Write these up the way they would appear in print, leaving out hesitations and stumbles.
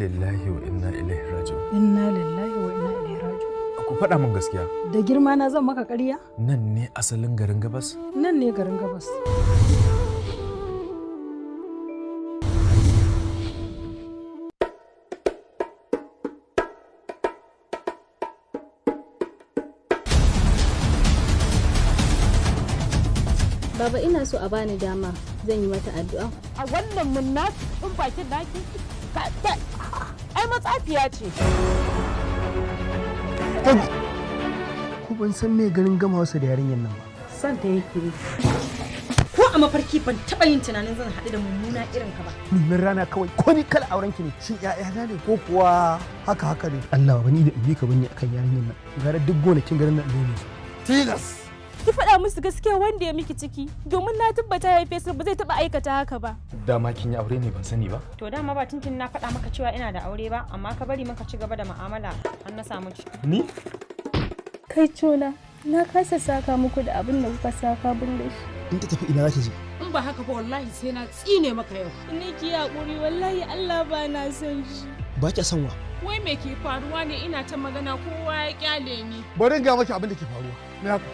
lillahi wa inna ilaihi raji'un. Inna lillahi wa inna ilaihi raji'un. Ku faɗa min gaskiya. Da girma na zan maka ƙarya? Nan ne asalin garin Gabas? Nan ne garin Gabas. Baba ina so a bani dama zan yi mata addu'a. A wannan munnafi ɗin bakin naki ai matsafiya ce. Ku ban san me garin gama wasu da yarinyar nan ba. San ta yake ne. Ko a mafarki ban taɓa yin tunanin zan haɗu da mummuna irin ka ba. Nimin rana kawai ko ni kala auren ki ne. Shin ƴaƴana ne ko kuwa haka ne. Allah ba ni da in bi ka bane akan yarinyar nan. Gara duk gonakin garin nan ne. Tilas. Ki faɗa musu gaskiya wanda ya miki ciki domin na tabbata ya haife su ba zai taɓa aikata haka ba. Dama kin yi aure ne ban sani ba? To dama ba tuntun na faɗa maka cewa ina da aure ba amma ka bari maka ci gaba da mu'amala har na samu ciki. Ni? Kai Cola, na kasa saka muku da abin da kuka saka bin da shi. In ta tafi ina za ta je? In ba haka ba wallahi sai na tsine maka yau. Ni ki haƙuri wallahi Allah ba na son shi. Ba ki san wa? Wai me ke faruwa ne ina ta magana kowa ya kyale ni. Bari in ga maki abin da ke faruwa. Me haka?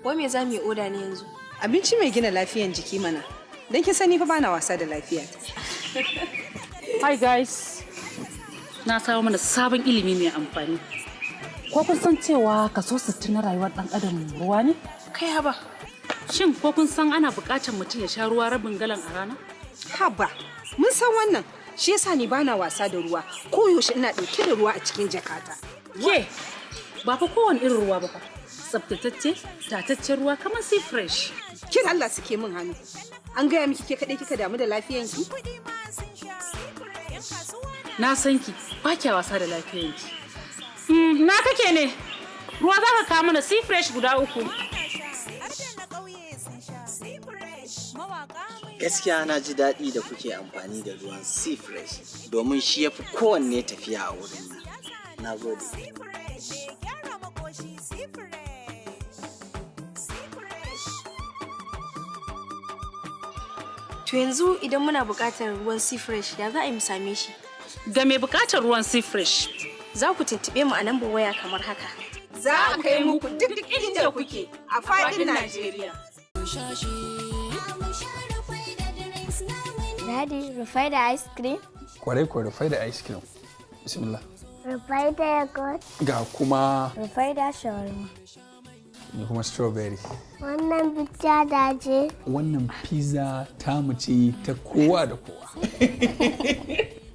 Wai me za mu yi oda ne yanzu? Abinci mai gina lafiyan jiki mana. Don kin sani fa bana wasa da lafiya. Hi guys. Na samu mana sabon ilimi mai amfani. Ko kun san cewa kaso 60 na rayuwar dan adam ruwa ne? Kai haba. Shin ko kun san ana buƙatar mutum ya sha ruwa rabin galan a rana? Haba. Mun san wannan. Shi yasa ni bana wasa da ruwa. Koyaushe ina ɗauke da ruwa a cikin jakata. Ke, ba fa kowane irin ruwa ba fa. Tsaftatacce, tataccen ruwa kamar sea fresh. Kin Allah suke min hannu. An gaya miki ke kaɗai kika damu da lafiyanki? Na san ki, ba kya wasa da lafiyanki. Na kake ne? Ruwa za ka kawo mana sea fresh guda 3. Gaskiya na ji daɗi da kuke amfani da ruwan sea fresh domin shi ya fi kowanne tafiya a wurin nan. Na gode. To yanzu idan muna buƙatar ruwan sea fresh ya za a yi mu same shi? Ga mai buƙatar ruwan sea fresh, za ku tuntuɓe mu a lambar waya kamar haka. Za a kai muku duk inda kuke a faɗin Najeriya. Daddy, rufai da ice cream? Kwarai ko rufai da ice cream. Bismillah. Rufai da yogurt? Ga kuma... Rufai da shawarma. Ni kuma strawberry. Wannan pizza da je? Wannan pizza tamu ce ta kowa da kowa.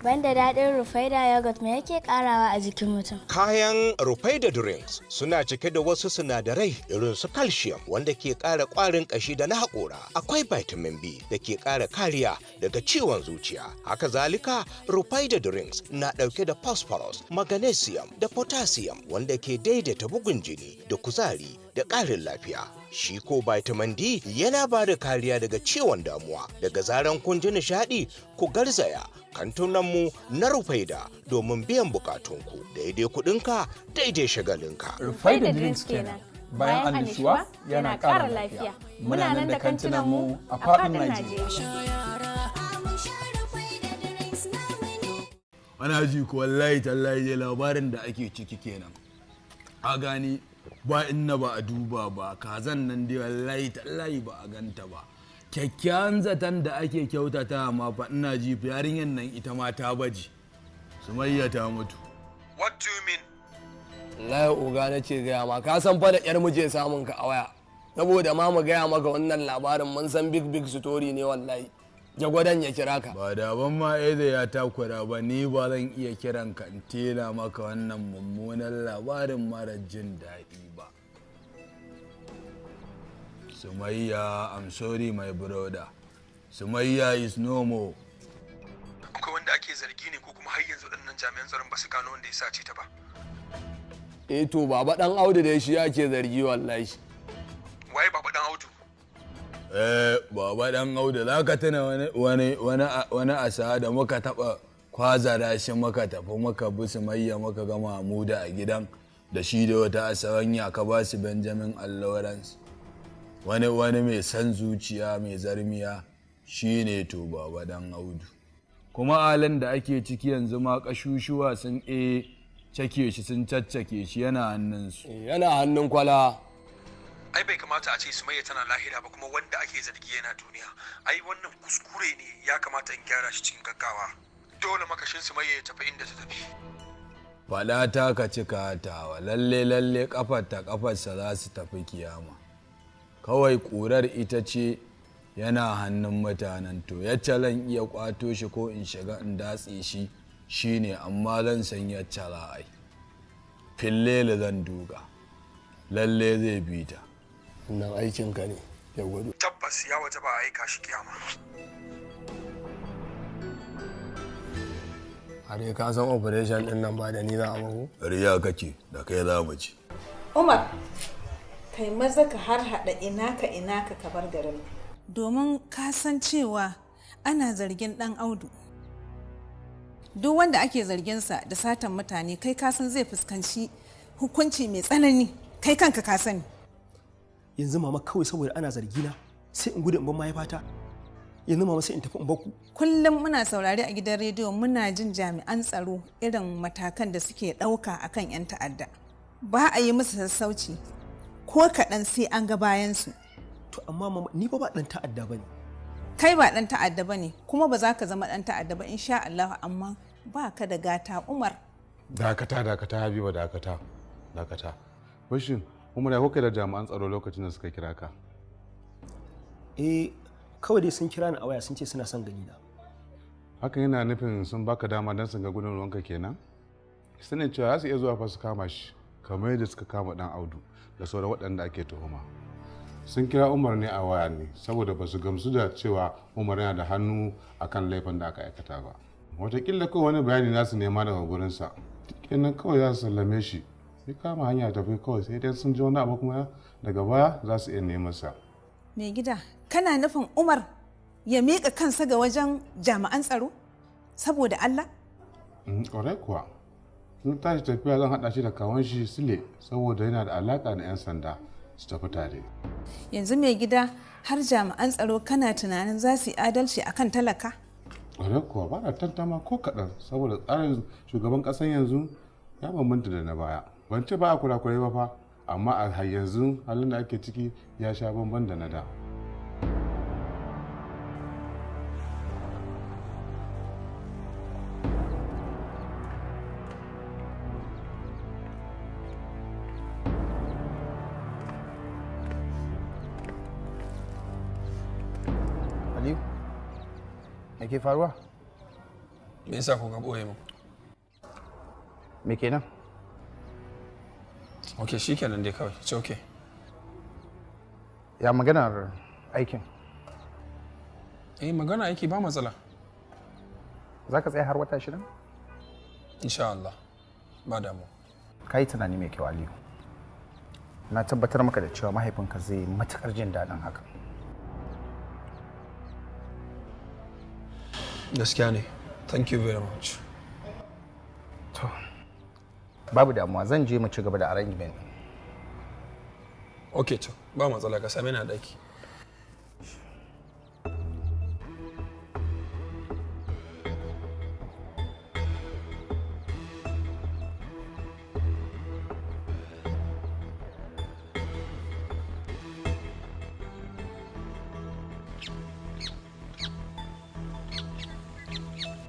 Banda daɗin Rufaida yogurt me yake ƙarawa a jikin mutum? Kayan Rufaida drinks suna cike da wasu sinadarai irin su calcium wanda ke ƙara ƙwarin ƙashi da na haƙora. Akwai vitamin B da ke ƙara kariya daga ciwon zuciya. Haka zalika Rufaida drinks na ɗauke da phosphorus, magnesium da potassium wanda ke daidaita bugun jini da kuzari da ƙarin lafiya. Shi ko vitamin D yana ba da kariya daga ciwon damuwa. Daga zaran kun ji nishaɗi ku garzaya kantunanmu na Rufaida domin biyan bukatunku. Daidai kuɗinka daidai shagalinka. Rufaida drinks kenan. Bayan annushuwa yana ƙara lafiya. Muna nan da kantunanmu a faɗin Najeriya. Ana ji ko wallahi tallahi labarin da ake ciki kenan. A gani ba inna ba a duba ba, kazan nan dai wallahi tallahi ba a ganta ba. Kyakkyawan zaton da ake kyautata ma fa ina ji yarinyar nan ita ma ta baji. Sumayya ta mutu. What do you mean? Wallahi oga nace gaya ma ka san fa da yar muje samun ka a waya. Saboda ma mu gaya maka wannan labarin mun san big story ne wallahi. Jagwadan ya kira ka. Ba da ban ma ya takura ba ni ba zan iya kiran ka in tela maka wannan mummunan labarin mara jin daɗi ba. Sumayya, I'm sorry my brother. Sumayya is no more. Akwai wanda ake zargi ne ko kuma har yanzu waɗannan jami'an tsaron ba su gano wanda ya sace ta ba? To baba dan Audu da shi ake zargi wallahi. Waye baba dan Audu? Baba dan Audu za ka tuna wani asa da muka taɓa kwazara shi muka tafi muka bi Sumayya muka ga Mahmuda a gidan da shi da wata asaranya ka ba su Benjamin Allowance. wani mai san zuciya mai zarmiya shine to baba dan Audu. Kuma halin da ake ciki yanzu ma kashushuwa sun cake shi sun caccake shi yana hannunsu. Yana hannun kwala. Ai bai kamata a ce Sumayya tana lahira ba kuma wanda ake zargi yana duniya. Ai wannan kuskure ne, ya kamata in gyara shi cikin gaggawa. Dole makashin Sumayya ya tafi inda ta tafi. Fada ta ka cika tawa lalle kafarsa za su tafi kiyama. Kawai ƙurar ita ce yana hannun mutanen, to yacce zan iya kwato shi ko in shiga in datse shi shine, amma zan san yacce za a yi. Fillele zan duka, lalle zai bi ta. Nan aikinka ne ya gudu. Tabbas ya waje ba a aika shi kiyama. Har ka san operation din nan ba da ni za a mako? Riya kake da kai za mu ci. Umar, kai maza ka har hada ina ka bar garin. Domin ka san cewa ana zargin dan Audu. Duk wanda ake zarginsa da satan mutane kai ka san zai fuskanci hukunci mai tsanani, kai kanka ka sani. Yanzu mama kawai saboda ana zargina sai in gudu in ban mahaifata. Yanzu mama sai in tafi in baku. Kullum muna saurari a gidan rediyo muna jin jami'an tsaro irin matakan da suke ɗauka akan 'yan ta'adda. Ba a yi musu sassauci ko kaɗan sai an ga bayansu. To amma mama ni ba ɗan ta'adda ba ne. Kai ba ɗan ta'adda ba ne kuma ba za ka zama ɗan ta'adda ba insha Allah, amma ba ka da gata Umar. Dakata Habiba dakata. Bashin Umar ya kuka da jami'an tsaro lokacin da suka kira ka? Kawai dai sun kira ni a waya sun ce suna son gani na. Hakan yana nufin sun baka dama don su ga gudun ruwanka kenan? Sanin cewa za su iya zuwa fa su kama shi kamar yadda suka kama dan Audu da sauran waɗanda ake tuhuma. Sun kira Umar ne a waya ne saboda ba su gamsu da cewa Umar yana da hannu akan laifin da aka aikata ba. Wataƙila kawai wani bayani za su nema daga gurinsa. Kenan kawai za su sallame shi. Sai kama hanya tafi kawai sai dai sun ji wani abu kuma daga baya za su iya neman sa. Mai gida, kana nufin Umar ya miƙa kansa ga wajen jami'an tsaro saboda Allah? Ƙwarai kuwa. Sun tashi tafiya zan haɗa shi da kawon shi Sule saboda yana da alaƙa da 'yan sanda su tafi tare. Yanzu mai gida har jami'an tsaro kana tunanin za su yi adalci akan talaka? Ƙwarai kuwa ba da tantama ko kaɗan saboda tsarin shugaban ƙasar yanzu ya bambanta da na baya. Ban ce ba a kurakurai ba fa, amma a yanzu halin da ake ciki ya sha bamban da na da. Aliyu, me ke faruwa? Me yasa kuka ɓoye mu? Me kenan? Ok, shi kenan dai kawai, it's okay. Ya maganar aikin? Magana aiki ba matsala. Za ka tsaya har wata shida? Insha Allah, ba damu. Ka yi tunani mai kyau Aliyu. Na tabbatar maka da cewa mahaifinka zai matuƙar jin daɗin haka. Gaskiya ne, thank you very much. To, babu damuwa zan je mu ci gaba da arrangement. Ok, to, ba matsala ka same ni a ɗaki.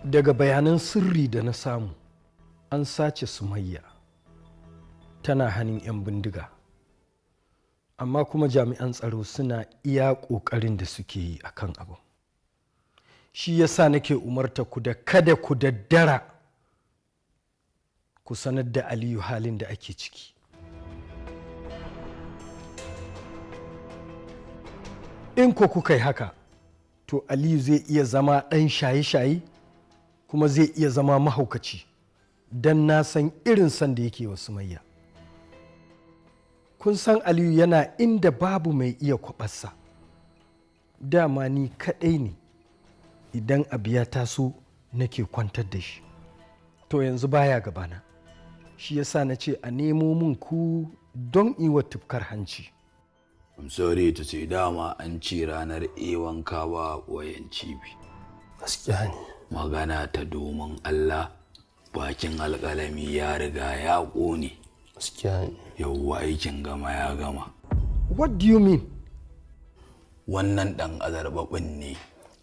Daga bayanan sirri da na samu, an sace Sumayya tana hannun 'yan bindiga, amma kuma jami'an tsaro suna iya ƙoƙarin da suke yi a kan abu. Shi yasa nake umarta ku da kada ku daddara ku sanar da Aliyu halin da ake ciki. In ko kuka yi haka, to Aliyu zai iya zama ɗan shaye-shaye kuma zai iya zama mahaukaci, don na san irin san da yake wa Sumayya. Kun san Aliyu yana inda babu mai iya kwabarsa. Dama ni kaɗai ne idan abu ya taso nake kwantar da shi. To yanzu baya gabana. Shi yasa na ce a nemo min ku don iwa tufkar hanci. I'm sorry to say dama an ci ranar wanka ba wayan cibi. Gaskiya ne. Magana ta domin Allah bakin alƙalami ya riga ya ƙone. Gaskiya ne. Yawwa aikin gama ya gama. What do you mean? Wannan ɗan azarbabin ne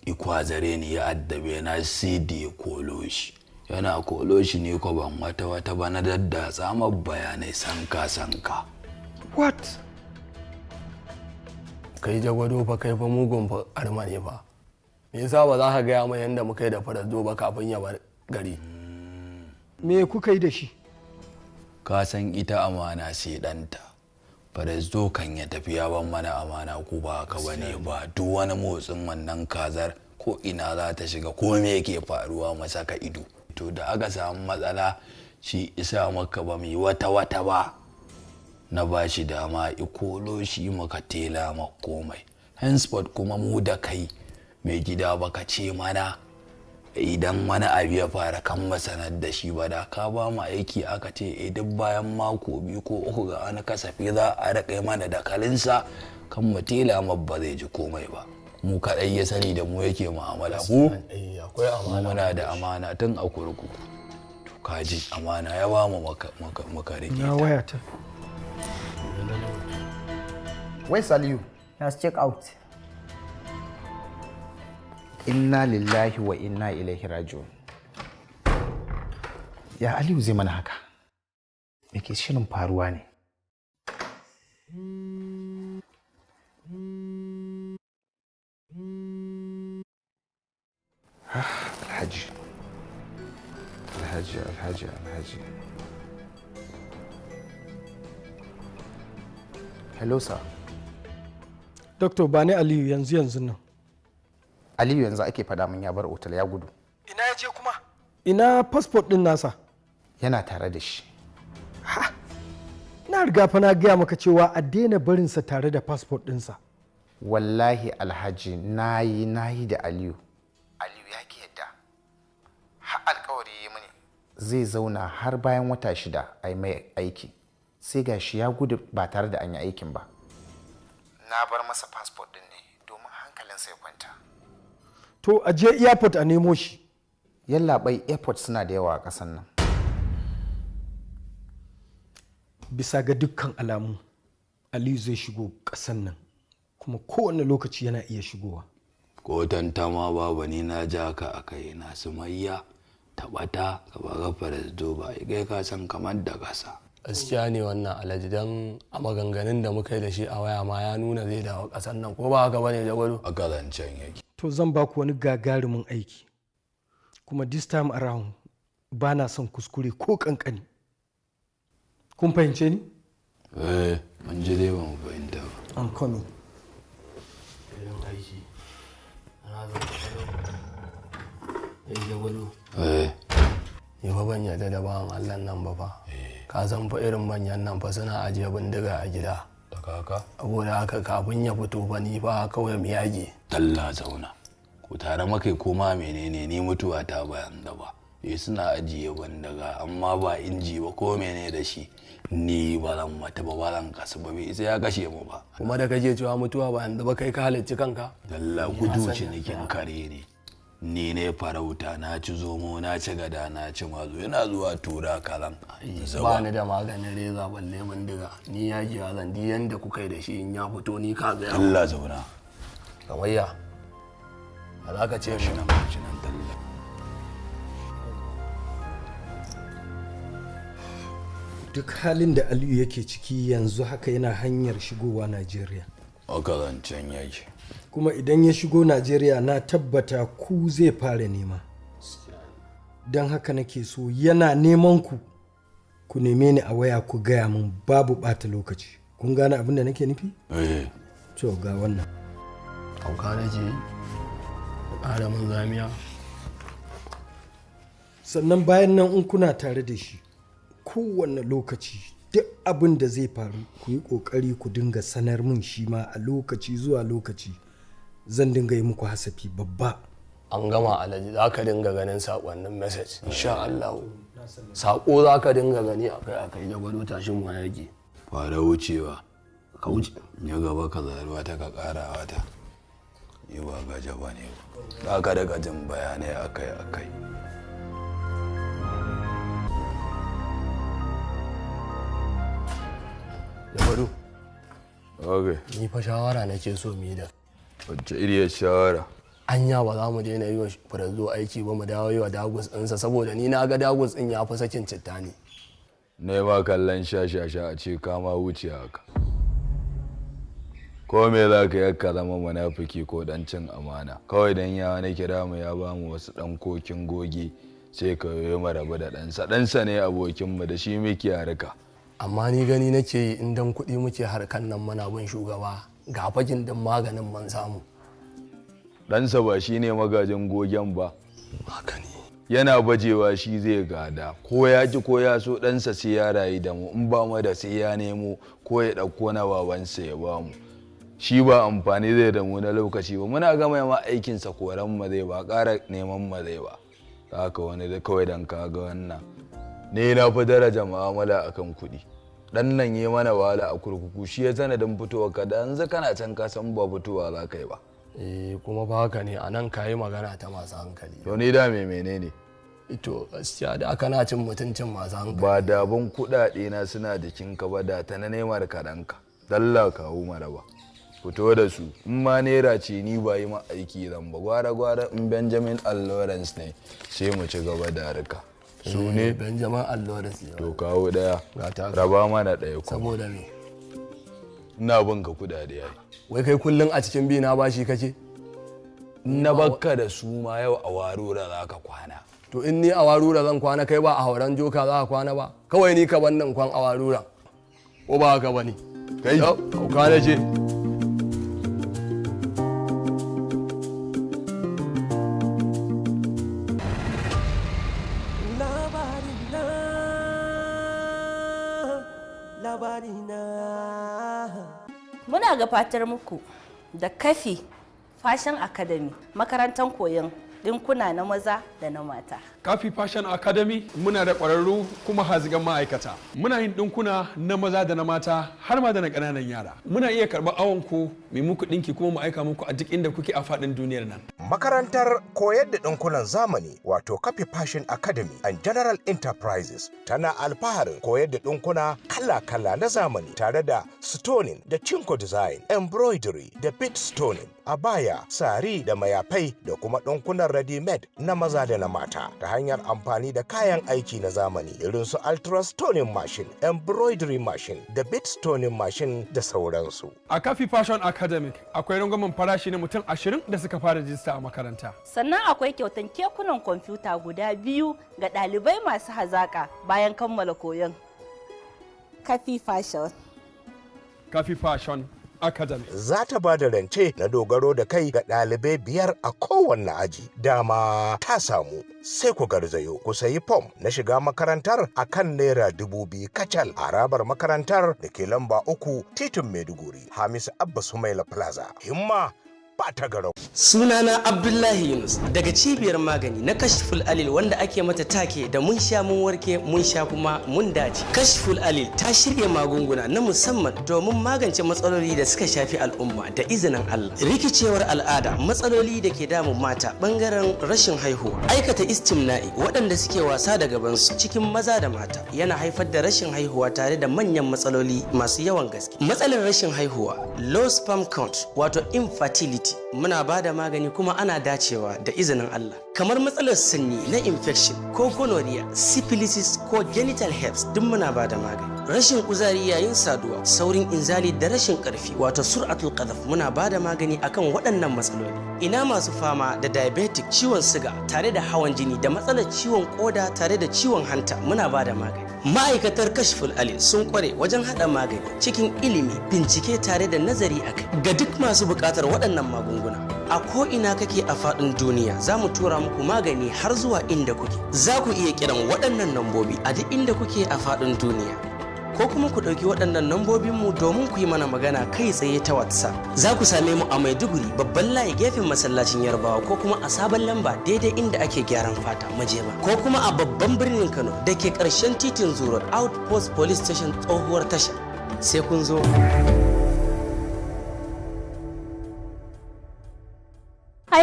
ikwazare ne ya addabe na sai da ya kolo shi. Yana kolo shi ne ko ban wata ba na daddatsa ma bayanai sanka. What? Kai Jagwado fa kai fa mugun fa arma ne fa. Me yasa ba za ka gaya mai yanda muka yi da Farazdo ba kafin ya bar gari? Me kuka yi da shi? Ka san ita amana sai ɗanta. Farazdo kan ya tafi ya ban mana amana ko ba haka bane ba. Duk wani motsin wannan kazar ko ina za ta shiga ko me yake faruwa mu saka ido. To da aka samu matsala shi isa maka ba mai wata ba. Na ba shi dama ikolo shi maka tela ma komai. Henceforth kuma mu da kai mai gida baka ce mana idan wani abu ya fara kan masanar da shi ba da ka ba mu aiki aka ce duk bayan mako 2 ko 3 ga wani kasafi za a raka mana da kalinsa kan mu tela ma ba zai ji komai ba. Mu kaɗai ya sani da mu yake mu'amala ku muna da amana tun a kurkuku. To kaji amana ya ba mu maka rike na wayata. Where's Aliyu? He has checked out. Inna lillahi wa inna ilaihi raji'un. Ya Aliyu zai mana haka? Me ke shirin faruwa ne? Alhaji. Hello sir. Doctor ba ni Aliyu yanzu nan. Aliyu yanzu ake fada min ya bar otal ya gudu. Ina ya je kuma? Ina passport din nasa? Yana tare da shi. Ha! Na riga fa na gaya maka cewa a daina barinsa tare da passport ɗinsa. Wallahi Alhaji nayi da Aliyu. Aliyu ya ki yadda. Har alkawari yi mini zai zauna har bayan wata 6 a yi mai aiki. Sai gashi ya gudu ba tare da an yi aikin ba. Na bar masa passport din ne domin hankalinsa ya kwanta. To a je airport a nemo shi. Yallaɓai airport suna da yawa a ƙasan nan. Bisa ga dukkan alamu Aliyu zai shigo ƙasan nan kuma kowane lokaci yana iya shigowa. Ko tantama babu ni na ja ka a kai na Sumayya taɓata ka ba ga Farazdo ba kai ka san kamar da gasa. Gaskiya ne wannan Alhaji dan a maganganun da muka yi da shi a waya ma ya nuna zai dawo ƙasar nan ko ba haka bane Jagwado? A kazancen yake. To zan ba ku wani gagarumin aiki kuma this time around ba na son kuskure ko kankani. Kun fahimce ni? Mun ji dai ba mu fahimta ba. I'm coming. Jagwado. Ni fa ban yarda da bawan Allah nan ba fa. Ka san fa irin manyan nan fa suna ajiye bindiga a gida. Da kaka? Saboda haka kafin ya fito fa ni fa kawai mu yage. Talla zauna. Ku tare makai koma menene ni mutuwa ta bayan da ba. Suna ajiye bindiga amma ba inji ba ko mene da shi. Ni ba zan mata ba zan kasu ba bai sai ya kashe mu ba. Kuma da kake cewa mutuwa bayan da ba kai ka halicci kanka? Talla gudu cinikin kare ne. Ni ne farauta na ci zomo na ci gada na ci mazo yana zuwa tura kalan. Ba ni da maganin reza balle bindiga ni ya ji zan di yanda kuka yi da shi in ya fito ni ka ga Allah zauna. Kamayya. Za ka ce shi nan talla. Duk halin da Aliyu yake ciki yanzu haka yana hanyar shigowa Najeriya. Aka zancen yake. Kuma idan ya shigo Najeriya na tabbata ku zai fara nema. Don haka nake so yana neman ku neme ni a waya ku gaya min babu ɓata lokaci. Kun gane abin da nake nufi? To ga wannan. Hauka na je ƙara mun zamiya. Sannan bayan nan in kuna tare da shi kowane lokaci duk abin da zai faru ku yi ƙoƙari ku dinga sanar min shi ma a lokaci zuwa lokaci. Zan dinga yi muku hasafi babba. An gama Alhaji za ka dinga ganin saƙonnin message insha Allah. Saƙo za ka dinga gani akai Jagwado tashin mu yake. Fara wucewa ka wuce ya gaba ka zaruwa ta ka ƙara wata yi ba gaja ba ne ba ka daga jin bayanai akai-akai. Jabaru. Ok. Ni fa shawara nake so mu yi da. Wacce iriyar shawara? Anya ba za mu daina yi wa Furazo aiki ba mu dawo yi wa Dagus ɗinsa saboda ni na ga Dagus ɗin ya fi sakin citta ne. Ne ma kallon sha-sha-sha a ce kama wuce haka. Ko me za ka yakka zama munafiki ko dan cin amana. Kawai dan ya wani kira mu ya ba mu wasu ɗan kokin goge sai ka yi mu rabu da ɗansa. Ɗansa ne abokinmu da shi muke harka. Amma ni gani nake yi in dan kuɗi muke harkan nan muna bin shugaba ga fakin din maganin man samu. Ɗansa ba shi ne magajin gogen ba. Haka ne. Yana bajewa shi zai gada ko ya ji ko ya so ɗansa sai ya rayu da mu in ba mu da sai ya nemo ko ya ɗauko na babansa ya ba mu. Shi ba amfani zai da mu na lokaci ba muna gama ma aikinsa koran mu zai ba ƙara neman mu zai ba. Haka wani da kawai dan ka ga wannan. Ne na fi daraja mu'amala akan kuɗi. Dan nan yi mana wahala a kurkuku shi ya sanadin fitowa ka da yanzu kana can ka san ba fitowa za ka yi ba. Kuma ba haka ne a nan ka yi magana ta masu hankali. To ni da menene? Ito gaskiya da aka na cin mutuncin masu hankali. Ba dabon kuɗaɗe na suna jikinka ba da ta na nemar kaɗanka. Dalla kawo mara ba. Fito da su in ma naira ce ni ba yi ma aiki zan ba gwara in Benjamin Lawrence ne sai mu ci gaba da harka. Su ne Benjamin Lawrence. To kawo daya raba mana daya kuma. Saboda me? Ina bin ka kudade yayi. Wai kai kullun a cikin bi na bashi kake? Na bakka da su ma yau a warura za ka kwana. To in ni a warura zan kwana kai ba a hauran joka za ka kwana ba. Kawai ni ka ban nan kwan a warura. Ko ba haka bane? Kai ka kwana ce. Muna gabatar muku da Kafi Fashion Academy, makarantar koyon dinkuna na maza da na mata. Kafi Fashion Academy muna da ƙwararru kuma hazigan ma'aikata. Muna yin dinkuna na maza da na mata har ma da na ƙananan yara. Muna iya karɓar awon ku, mai muku ɗinki kuma mu aika muku a duk inda kuke a faɗin duniyar nan. Makarantar koyar da dinkunan zamani wato Kafi Fashion Academy and General Enterprises tana alfaharin koyar da dinkuna kala-kala na zamani tare da stoning da chinko design, embroidery da bead stoning, abaya, sari da mayafai da kuma dinkunan ready-made na maza da na mata ta hanyar amfani da kayan aiki na zamani irin su ultra stoning machine, embroidery machine da bead stoning machine da sauransu. A Kafi Fashion Academy akwai rangwamen farashi na mutum 20 da suka fara rijista a makaranta. Sannan akwai kyautan kekunan kwamfuta guda 2 ga ɗalibai masu hazaƙa bayan kammala koyon. Kafi Fashion. Kafi Fashion Academy. Za ta ba da rance na dogaro da kai ga ɗalibai 5 a kowanne aji. Dama ta samu sai ku garzayo ku sayi fom na shiga makarantar a kan naira 2,000 kacal a harabar makarantar da ke lamba 3 titin Maiduguri, Hamisu Abba Sumaila Plaza. Himma ba ta garau. Sunana Abdullahi Yunus daga cibiyar magani na Kashful Alil wanda ake mata take da mun sha mun warke mun sha kuma mun dace. Kashful Alil ta shirya magunguna na musamman domin magance matsaloli da suka shafi al'umma da izinin Allah. Rikicewar al'ada, matsaloli da ke damun mata bangaren rashin haihuwa, aikata istimna'i waɗanda suke wasa da gabansu cikin maza da mata yana haifar da rashin haihuwa tare da manyan matsaloli masu yawan gaske. Matsalar rashin haihuwa, low sperm count wato infertility muna ba da magani kuma ana dacewa da izinin Allah. Kamar matsalar sanyi na infection ko gonorrhea, syphilis ko genital herpes duk muna ba da magani. Rashin kuzari yayin saduwa, saurin inzali da rashin karfi wato sur'atul qadhaf muna ba da magani akan waɗannan matsaloli. Ina masu fama da diabetic, ciwon siga tare da hawan jini da matsalar ciwon koda tare da ciwon hanta muna ba da magani. Ma'aikatar Kashful Ali sun kware wajen haɗa magani cikin ilimi, bincike tare da nazari akai. Ga duk masu buƙatar waɗannan magunguna, a ko ina kake a faɗin duniya za mu tura muku magani har zuwa inda kuke. Za ku iya kiran waɗannan lambobi a duk inda kuke a faɗin duniya. Ko kuma ku ɗauki waɗannan lambobinmu domin ku yi mana magana kai tsaye ta WhatsApp. Za ku same mu a Maiduguri babban layi gefen masallacin Yarbawa ko kuma a sabon lamba daidai inda ake gyaran fata Majema. Ko kuma a babban birnin Kano da ke ƙarshen titin Zuro Outpost Police Station tsohuwar tasha. Sai kun zo.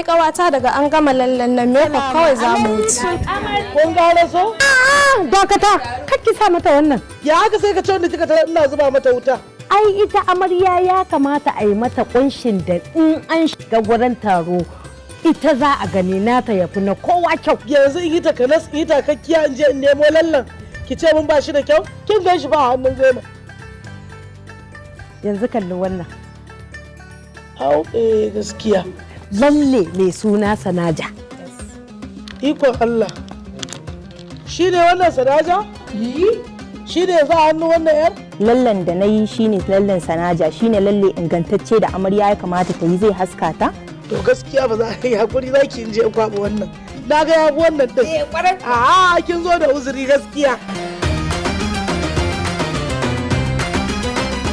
ai kawata daga an gama lallan nan me kawai za mu wuce. Kun gane so? Dakata, kakki sa mata wannan. Ya haka sai ka ce wanda kika tara ina zuba mata wuta. Ai ita amarya ya kamata a yi mata kunshin da in an shiga gurin taro ita za a gani nata ya fi na kowa kyau. Yanzu in yi takanas in yi takakkiya in je in nemo lallan ki ce mun ba shi da kyau? Kin gan shi ba hannun Zainab. Yanzu kalli wannan. Au gaskiya. Lalle mai suna Sanaja. Ikon Allah. Shi ne wannan Sanaja? Yi. Shi ne za a hannu wannan yar? Lallen da na yi shine lallen Sanaja, shine lalle ingantacce da amarya ya kamata ta yi zai haska ta. To gaskiya ba za a yi hakuri za ki je kwaɓa wannan. Na ga yafi wannan din. Kwarar. A'a kin zo da uzuri gaskiya.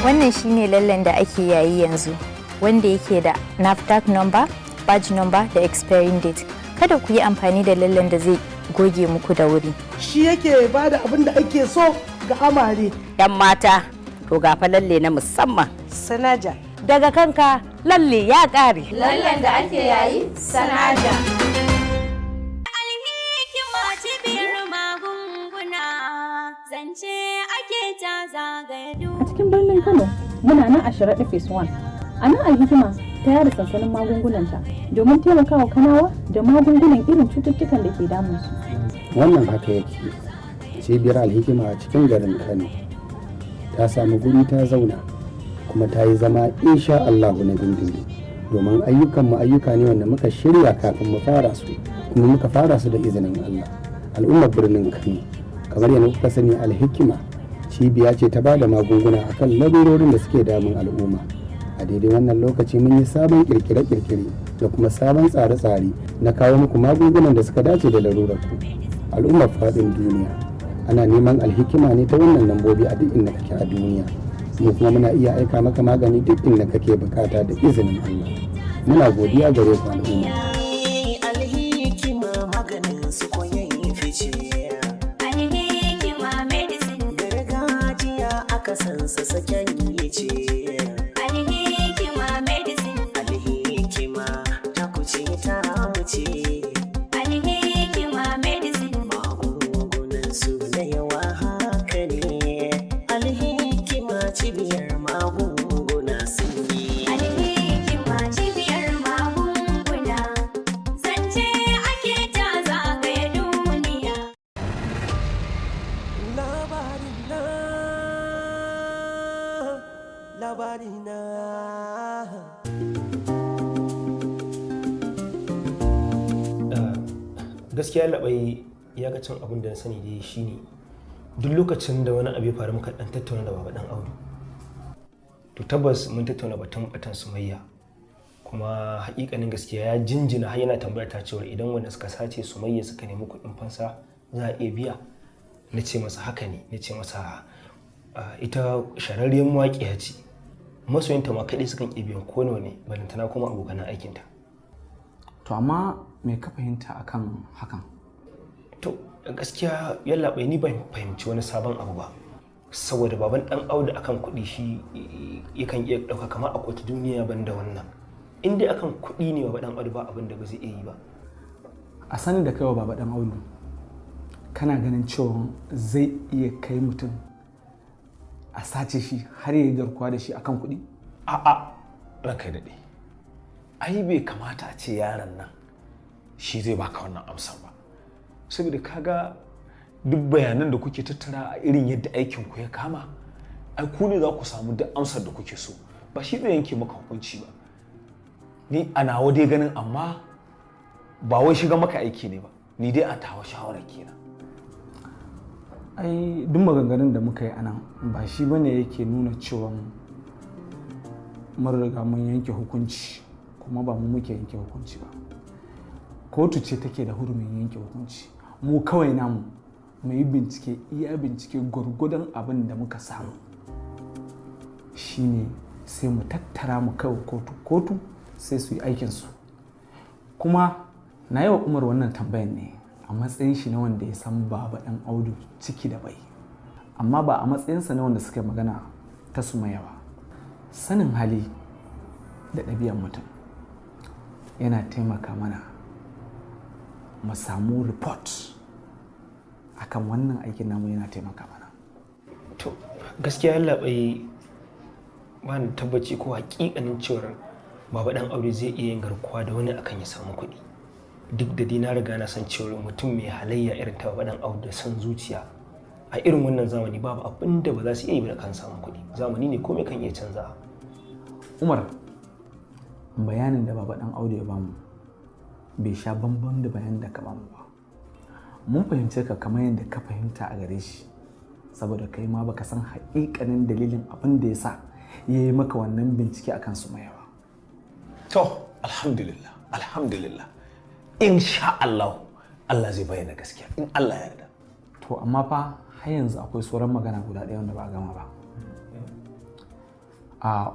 Wannan shine lallen da ake yayi yanzu, wanda yake da NAFDAC number, badge number da expiring date. Kada ku yi amfani da lallen da zai goge muku da wuri. Shi yake ba da abin da ake so ga amare. 'Yan mata, to ga fa lalle na musamman. Sanaja. Daga kanka lalle ya ƙare. Lallen da ake yayi Sanaja. A cikin birnin Kano muna nan a sharaɗi phase 1. A nan Alhikima ta yada sansanin magungunanta domin taimakawa kanawa da magungunan irin cututtukan da ke damunsu. Wannan haka yake. Cibiyar Alhikima a cikin garin Kano ta samu guri ta zauna kuma ta yi zama insha Allahu na dindindin domin ayyukanmu ayyuka ne wanda muka shirya kafin mu fara su kuma muka fara su da izinin Allah. Al'ummar birnin Kano kamar yadda kuka sani Alhikima cibiya ce ta bada magunguna akan lalurorin da suke damun al'umma. A daidai wannan lokaci mun yi sabon kirkire-kirkire da kuma sabon tsare-tsare na kawo muku magungunan da suka dace da larurar ku. Al'ummar faɗin duniya ana neman Alhikima ne ta wannan lambobi a duk inda kake a duniya. Mu kuma muna iya aika maka magani duk inda kake bukata da izinin Allah. Muna godiya gare ku al'umma. Alhikima maganin su koyan fice. Alhikima medicine gargajiya aka san sa saken yi ce. Alhikima medicine. Alhikima ta kuce ta wuce. Alhikima medicine magungunan su da yawa haka ne. Alhikima cibiyar magunguna sun yi. Alhikima cibiyar magunguna zance ake ta zagaye duniya. Labarina. Gaskiya labai ya ga cin abin da na sani dai shine duk lokacin da wani abu ya faru muka dan tattauna da baba dan Audu to tabbas mun tattauna batun Sumayya kuma hakikanin gaskiya ya jinjina har yana tambaya ta cewa idan wanda suka sace Sumayya suka nemi kuɗin fansa za a iya biya. Na ce masa haka ne, na ce masa ita shararriyar mawaƙiya ce masoyinta ma kaɗai sukan iya biyan ko nawa ne balantana kuma abokan aikinta. To amma me ka fahimta akan hakan? To gaskiya yalla bai ni ban fahimci wani sabon abu ba saboda baban dan Audu akan kuɗi shi yakan iya ɗauka kamar a kotu duniya banda wannan. In dai akan kuɗi ne baba dan Audu ba abin da ba zai iya yi ba. A sanin da kaiwa baba dan Audu kana ganin cewa zai iya kai mutum a sace shi har ya garkuwa da shi akan kuɗi? A'a ranka daɗe. Ai bai kamata a ce yaron nan shi zai baka wannan amsar ba. Saboda kaga duk bayanan da kuke tattara a irin yadda aikin ku ya kama, ai ku ne za ku samu duk amsar da kuke so. Ba shi zai yanke maka hukunci ba. Ni a nawa dai ganin amma ba wai shiga maka aiki ne ba. Ni dai a tawa shawara kenan. Ai duk maganganun da muka yi anan ba shi bane yake nuna cewa mun riga mun yanke hukunci kuma ba mu muke yanke hukunci ba. Kotu ce take da hurumin yanke hukunci. Mu kawai namu mu yi bincike iya bincike gwargwadon abin da muka samu shine sai mu tattara mu kai kotu sai su yi aikinsu. Kuma na yi wa Umar wannan tambayan ne a matsayin shi na wanda ya san baba ɗan Audu ciki da bai, amma ba a matsayinsa na wanda suka magana ta Sumayya ba. Sanin hali da ɗabi'ar mutum yana taimaka mana mu samu report akan wannan aikin namu, yana taimaka mana. To gaskiya Allah bai wani tabbaci ko hakikanin cewar baba dan aure zai iya yin garkuwa da wani akan ya samu kuɗi. Duk da dai na riga na san cewar mutum mai halayya irin ta baba dan aure da san zuciya a irin wannan zamani babu abin da ba za su iya yi ba kan samun kuɗi. Zamani ne komai kan iya canza. Umar, bayanin da baba dan aure ya bamu bai sha bamban da bayanin da ka bamu ba. Mun fahimce ka kamar yadda ka fahimta a gare shi, saboda kai ma baka san haƙiƙanin dalilin abin da ya sa ya yi maka wannan bincike akan Sumayya ba. To, alhamdulillah, alhamdulillah. Insha Allah, Allah zai bayyana gaskiya in Allah ya yarda. To amma fa har yanzu akwai sauran magana guda ɗaya wanda ba a gama ba.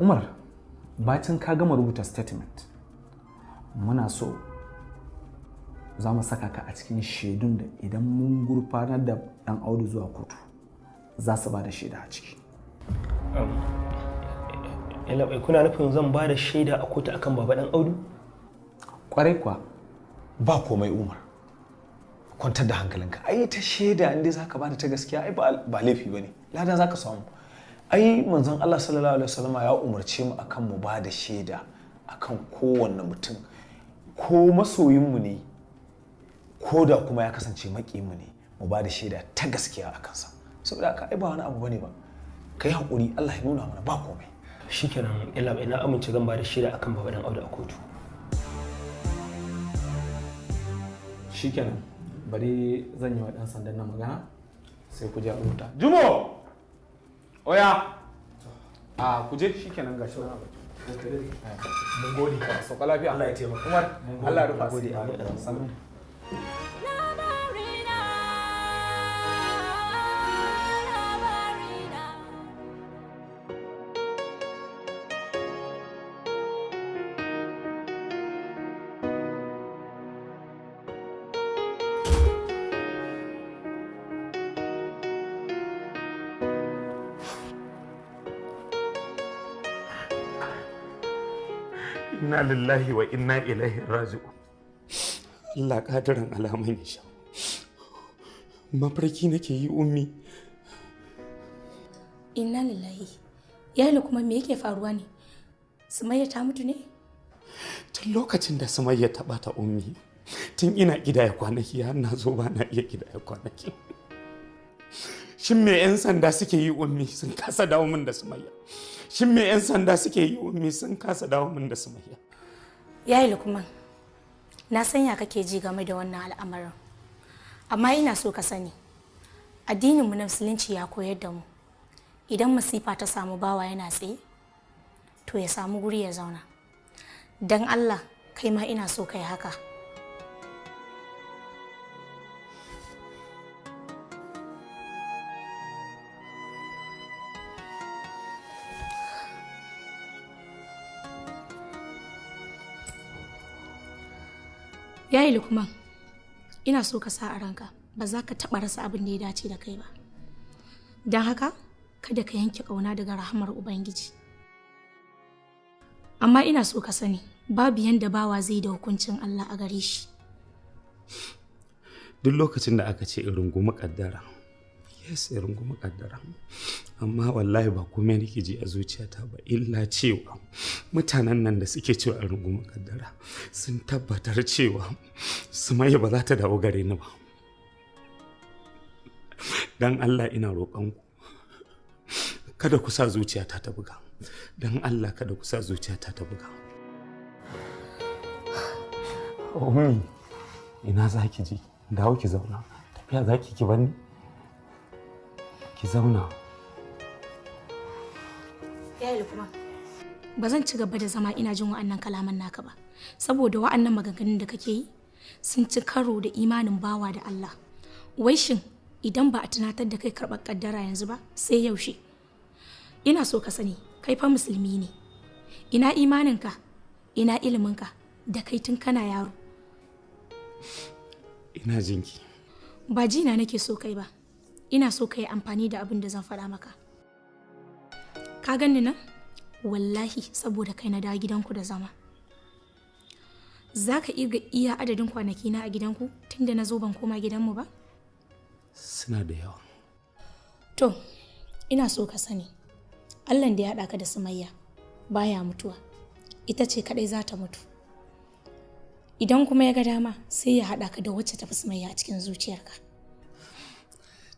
Umar, bacin ka gama rubuta statement, muna so za mu saka ka a cikin shaidun da idan mun gurfanar da ɗan Audu zuwa kotu za su ba da shaida a ciki. Yalaɓai, kuna nufin zan ba da shaida a kotu akan baba ɗan Audu? Ƙwarai kuwa. Ba komai Umar, kwantar da hankalinka. Ai ta shaida inda za ka bada ta gaskiya ai ba laifi ba ne, lada za ka samu. Ai manzon Allah sallallahu alaihi wasallama ya umarce mu akan mu ba da shaida akan kowanne mutum, ko masoyinmu ne ko da kuma ya kasance maƙiyinmu ne, mu ba da shaida ta gaskiya a kansa. Saboda haka ai ba wani abu bane ba, ka yi haƙuri, Allah ya nuna mana ba komai. Shikenan yalaɓai, na amince zan ba da shaida akan baba ɗan Audu a kotu. Shikenan, bari zan yi wa ɗan sandan na magana sai ku je a rubuta. Jumo! Oya! Ku je shikenan gashi na abu. Mun gode ka sauka lafiya. Allah ya taimaka. Umar, Allah ya rufa asiri. Inna lillahi wa inna ilaihi raji'un. Allah kadiran alaman ya sha. Mafarki nake yi ummi. Inna lillahi. Yayi kuma me yake faruwa ne? Sumayya ta mutu ne? Tun lokacin da Sumayya ta bata ummi, tun ina gidaya kwanaki har na zo ba na iya gidaya kwanaki. Shin me 'yan sanda suke yi ummi sun kasa dawo min da Sumayya? Shin me 'yan sanda suke yi ummi sun kasa dawo min da Sumayya? Yayi Lukman, na san ya kake ji game da wannan al'amarin. Amma ina so ka sani, addininmu na musulunci ya koyar da mu, idan masifa ta samu bawa yana tsaye, to ya samu guri ya zauna. Dan Allah, kai ma ina so kai haka. Yayi Lukman, ina so ka sa a ranka ba za ka taɓa rasa abin da ya dace da kai ba. Don haka, kada ka yanke ƙauna daga rahamar Ubangiji. Amma ina so ka sani, babu yanda bawa zai da hukuncin Allah a gare shi. Duk lokacin da aka ce in rungumi kaddara, yes, in rungumi kaddara. Amma wallahi ba komai nake ji a zuciyata ba, illa cewa mutanen nan da suke cewa in rungumi kaddara sun tabbatar cewa Sumayya ba za ta dawo gare ni ba. Dan Allah ina roƙon ku, kada ku sa zuciyata ta buga. Dan Allah kada ku sa zuciyata ta buga. Ummi, ina za ki je? Dawo ki zauna. Tafiya za ki bani? Ki zauna. Yayi Lukman, ba zan ci gaba da zama ina jin wa'annan kalaman naka ba, saboda wa'annan maganganun da kake yi sun ci karo da imanin bawa da Allah. Wai shin idan ba a tunatar da kai karɓar kaddara yanzu ba, sai yaushe? Ina so ka sani, kai fa musulmi ne. Ina imaninka, ina iliminka da kai tun kana yaro. Ina jinki. Ba jina nake so kai ba, ina so ka yi amfani da abin da zan faɗa maka. Ka ganni nan? Wallahi saboda kai na dawo gidanku da zama. za ka iya adadin kwanaki na a gidanku tunda na zo ban koma gidanmu ba? Suna da yawa. To, ina so ka sani, Allahn da ya haɗa ka da Sumayya baya mutuwa, ita ce kaɗai za ta mutu. Idan kuma ya ga dama sai ya haɗa ka da wacce tafi Sumayya a cikin zuciyarka.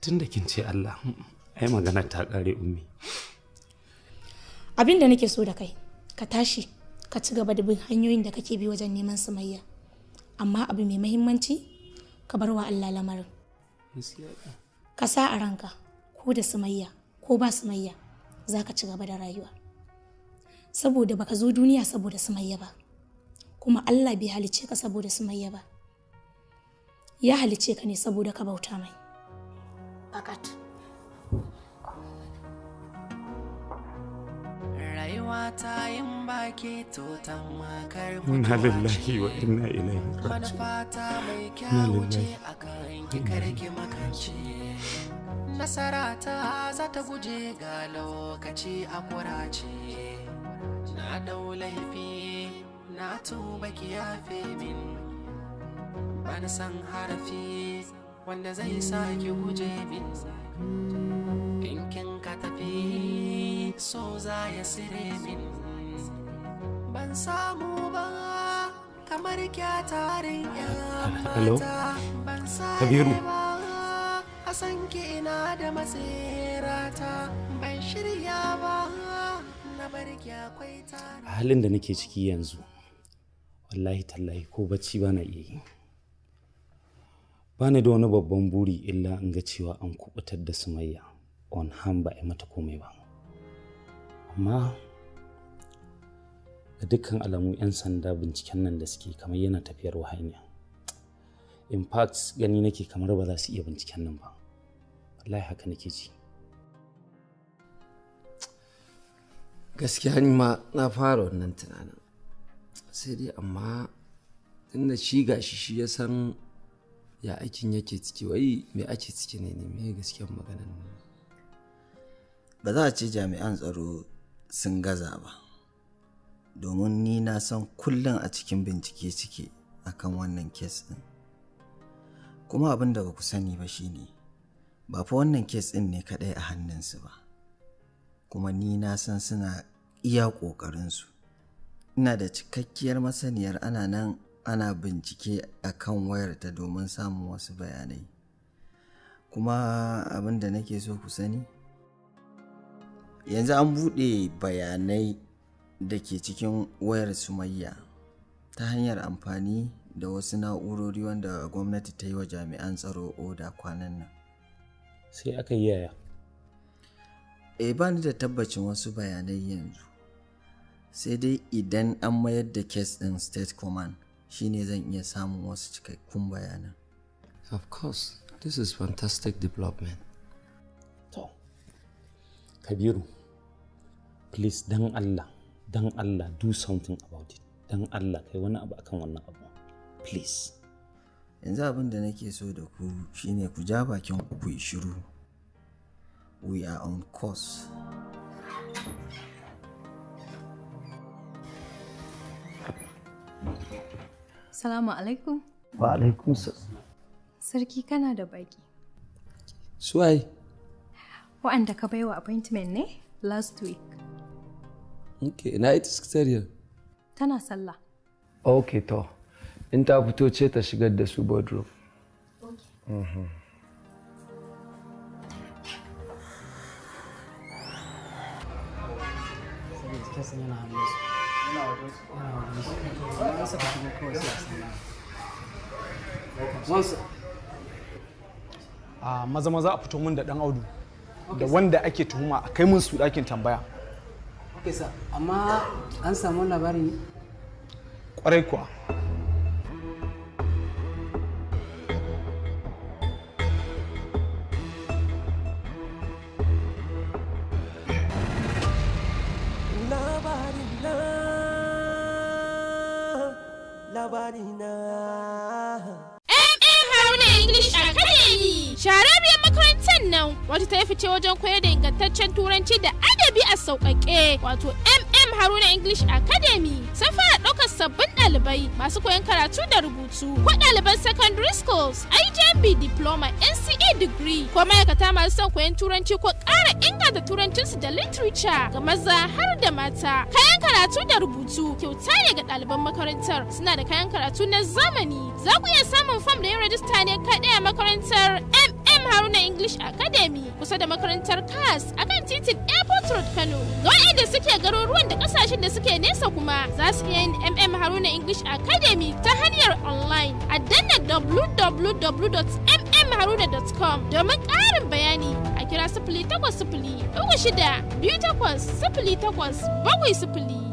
Tun da kin ce Allah, ai magana ta ƙare ummi. Abin da nake so da kai, ka tashi ka ci gaba da bin hanyoyin da kake bi wajen neman Sumayya. Amma abu mai mahimmanci, ka bar wa Allah lamarin. Ka sa a ranka, ko da Sumayya ko ba Sumayya, za ka ci gaba da rayuwa. Saboda baka zo duniya saboda Sumayya ba, kuma Allah bai halicce ka saboda Sumayya ba. Ya halicce ka ne saboda ka bauta mai. Fakat. Rayuwa ta yin baki to tamakar Inna lillahi wa inna ilaihi raji'un. manufata mai kyawu ce akan ki karki makance. Nasara ta za ta guje ga lokaci a kurace. Na dau laifi na tuba ki yafe min. Ban san harafi wanda zai sa ki guje min. In kin ka tafi so za ya sire min. Ban samu ba kamar kyatarin Hello? mata. Ban Kabiru. sare ba a san ki ina da matsirata. Ban shirya ba na bar ki akwai tare. A halin da nake ciki yanzu, wallahi tallahi ko bacci bana iya yi. Bani da wani babban buri illa in ga cewa an kubutar da Sumayya on hand ba a yi mata komai ba. Amma ga dukkan alamu 'yan sanda binciken nan da suke kamar yana tafiyar hanya. In fact gani nake kamar ba za su iya binciken nan ba. Wallahi haka nake ji. Gaskiya ni ma na fara wannan tunanin. Sai dai amma tunda shi gashi shi ya san ya aikin yake ciki, wai me ake ciki ne me gaskiyar maganar ne. Ba za a ce jami'an tsaro sun gaza ba, domin ni na san kullum a cikin bincike suke akan wannan kes din. Kuma abin da ba ku sani ba shine ba fa wannan kes din ne kadai a hannunsu ba, kuma ni na san suna iya ƙoƙarinsu. Ina da cikakkiyar masaniyar ana nan ana bincike akan wayarta domin samun wasu bayanai. Kuma abin da nake so ku sani, yanzu an buɗe bayanai da ke cikin wayar Sumayya ta hanyar amfani da wasu na'urori wanda gwamnati ta yi wa jami'an tsaro oda kwanan nan. Sai aka yi yaya? Ba ni da tabbacin wasu bayanai yanzu, sai dai idan an mayar da kes ɗin state command shine zan iya samun wasu cikakkun bayanan. Of course, this is fantastic development. To, Kabiru, please dan Allah do something about it. Dan Allah kai wani abu akan wannan abu. Please. Yanzu abin da nake so da ku shine ku ja bakin ku yi shiru. We are on course. Salamu alaikum. Wa alaikum salam. Sarki kana da baki. Suwai. Wa'anda ka baiwa appointment ne last week. Okay, na ita secretariat. Tana sallah. Okay to. In ta fito ce ta shigar da su boardroom. Okay. maza a fito mun da dan Audu da wanda ake tuhuma a kai mun su dakin tambaya. Okay sir, amma an samu labari ne? Kwarai kuwa. Shararriyar makarantar nan wata ta yi fice wajen koyar da ingantaccen turanci da adabi a sauƙaƙe wato MM Haruna English Academy sun fara ɗaukar sabbin ɗalibai masu koyon karatu da rubutu ko ɗaliban secondary schools, IJMB diploma, NCA degree ko ma'aikata masu son koyon turanci ko ƙara inganta turancinsu da literature ga maza har da mata. Kayan karatu da rubutu kyauta ne ga ɗaliban makarantar. Suna da kayan karatu na zamani. Za ku iya samun fam da yin rajista ne kaɗai a makarantar Haruna English Academy kusa da makarantar CAS akan titin Airport Road Kano. Ga waɗanda suke garuruwan da ƙasashen da suke nesa kuma za su iya yin Haruna English Academy ta hanyar online a danna www.mmharuna.com domin ƙarin bayani a kira 0800-28-08-70.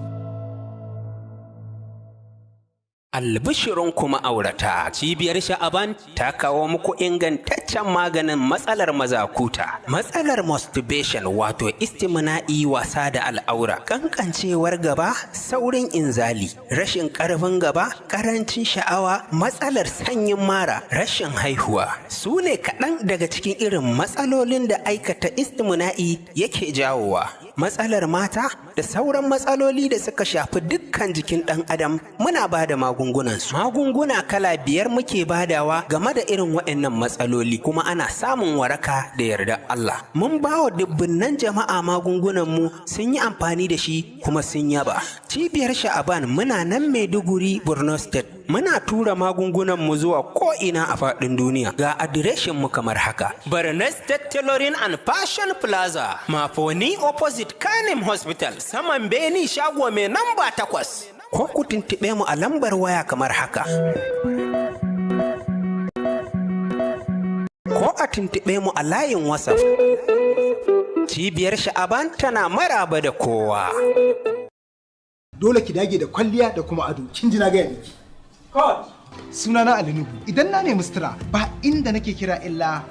Albishirin kuma aurata cibiyar Sha'aban ta kawo muku ingantaccen maganin matsalar mazakuta, matsalar masturbation wato istimna'i wasa da al'aura, kankancewar gaba, saurin inzali, rashin ƙarfin gaba, ƙarancin sha'awa, matsalar sanyin mara, rashin haihuwa. Su ne kaɗan daga cikin irin matsalolin da aikata istimna'i yake jawowa. Matsalar mata da sauran matsaloli da suka shafi dukkan jikin ɗan adam muna ba da magungunansu. Magunguna kala 5 muke badawa game da irin waɗannan matsaloli kuma ana samun waraka da yarda Allah. Mun ba wa dubunnan jama'a magungunanmu sun yi amfani da shi kuma sun yaba. Cibiyar Sha'aban muna nan Maiduguri, Borno State. Muna tura magungunanmu zuwa ko'ina a faɗin duniya. Ga adireshinmu kamar haka. Borno State Tailoring and Fashion Plaza, Mafoni opposite Kanem Hospital, saman Beni shago mai namba 8. Ko ku tuntuɓe mu a lambar waya kamar haka. Ko a tuntuɓe mu a layin WhatsApp. Cibiyar Sha'aban tana maraba da kowa. Dole ki dage da kwalliya da kuma ado. Kin ji na gaya miki. Sunana Alinuhu. Idan na nemi sutura ba inda nake kira illa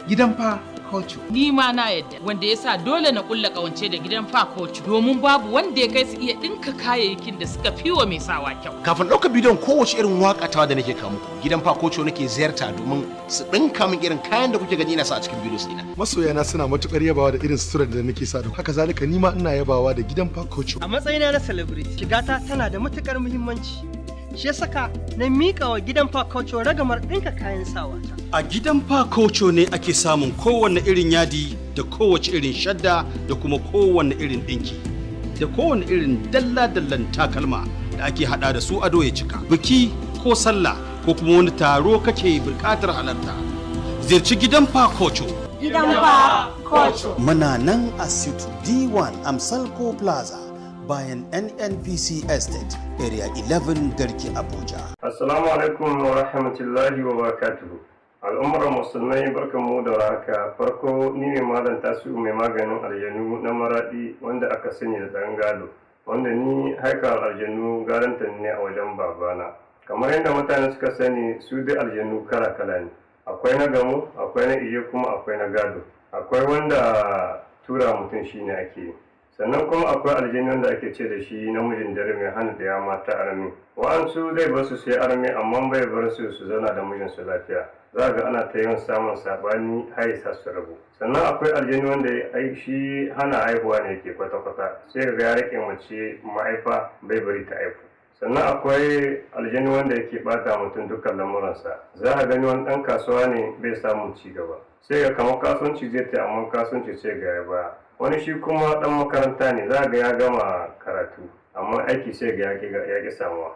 gidan fa Kocho. Ni ma na yadda wanda yasa dole na kulla kawance da gidan fa Kocho domin babu wanda ya kai su iya dinka kayayyakin da suka fi wa mai sawa kyau. Kafin ɗaukar bidiyon kowace irin wakatawa da nake kawo muku gidan fa Kocho nake ziyarta domin su dinka min irin kayan da kuke gani ina sa a cikin bidiyo ɗina. Masoyana suna matukar yabawa da irin suturar da nake sa da haka zalika ni ma ina yabawa da gidan fa Kocho. A matsayina na celebrity shigata tana da matukar muhimmanci. Shi saka na miƙa wa gidan Fakocho ragamar ɗinka kayan sawa ta. A gidan Fakocho ne ake samun kowanne irin yadi da kowace irin shadda da kuma kowanne irin ɗinki da kowanne irin dalla-dallan takalma da ake haɗa da su ado ya cika. Biki ko sallah ko kuma wani taro kake buƙatar halarta. Ziyarci gidan Fakocho. Gidan Fakocho. Muna nan a Suite D1 Amsalko Plaza. Bayan NNPC Estate, Area 11 Garki Abuja. Assalamu alaikum wa rahmatullahi wa barakatuhu. Al'ummar musulmai barkanmu da warhaka. Farko ni ne Malam Tasiu mai maganin aljanu na Maradi wanda aka sani da ɗan gado, wanda ni haikal aljanu garanta ne a wajen babana. Kamar yadda mutane suka sani su dai aljanu kala-kala ne. Akwai na gamo, akwai na ije kuma akwai na gado. Akwai wanda tura mutum shine ake yi. Sannan kuma akwai aljini wanda ake ce da shi namijin dare mai hana da ya mata armi. Wa'ansu zai bar su sai armi amma bai bar su zauna da mijinsu lafiya. Za ga ana ta yawan samun sabani haisa su rabu. Sannan akwai aljini wanda shi hana haihuwa ne ke kwata-kwata sai ga ya rike mace ma'aifa bai bari ta haihu. Sannan akwai aljini wanda yake bata mutum dukkan lamuransa. Za a gani wani ɗan kasuwa ne bai samun ci gaba. Sai ga kamar kasuwanci zai ta amma kasuwanci sai ga ya baya. Wani shi kuma dan makaranta ne za ga ya gama karatu amma aiki sai ga ya ki samuwa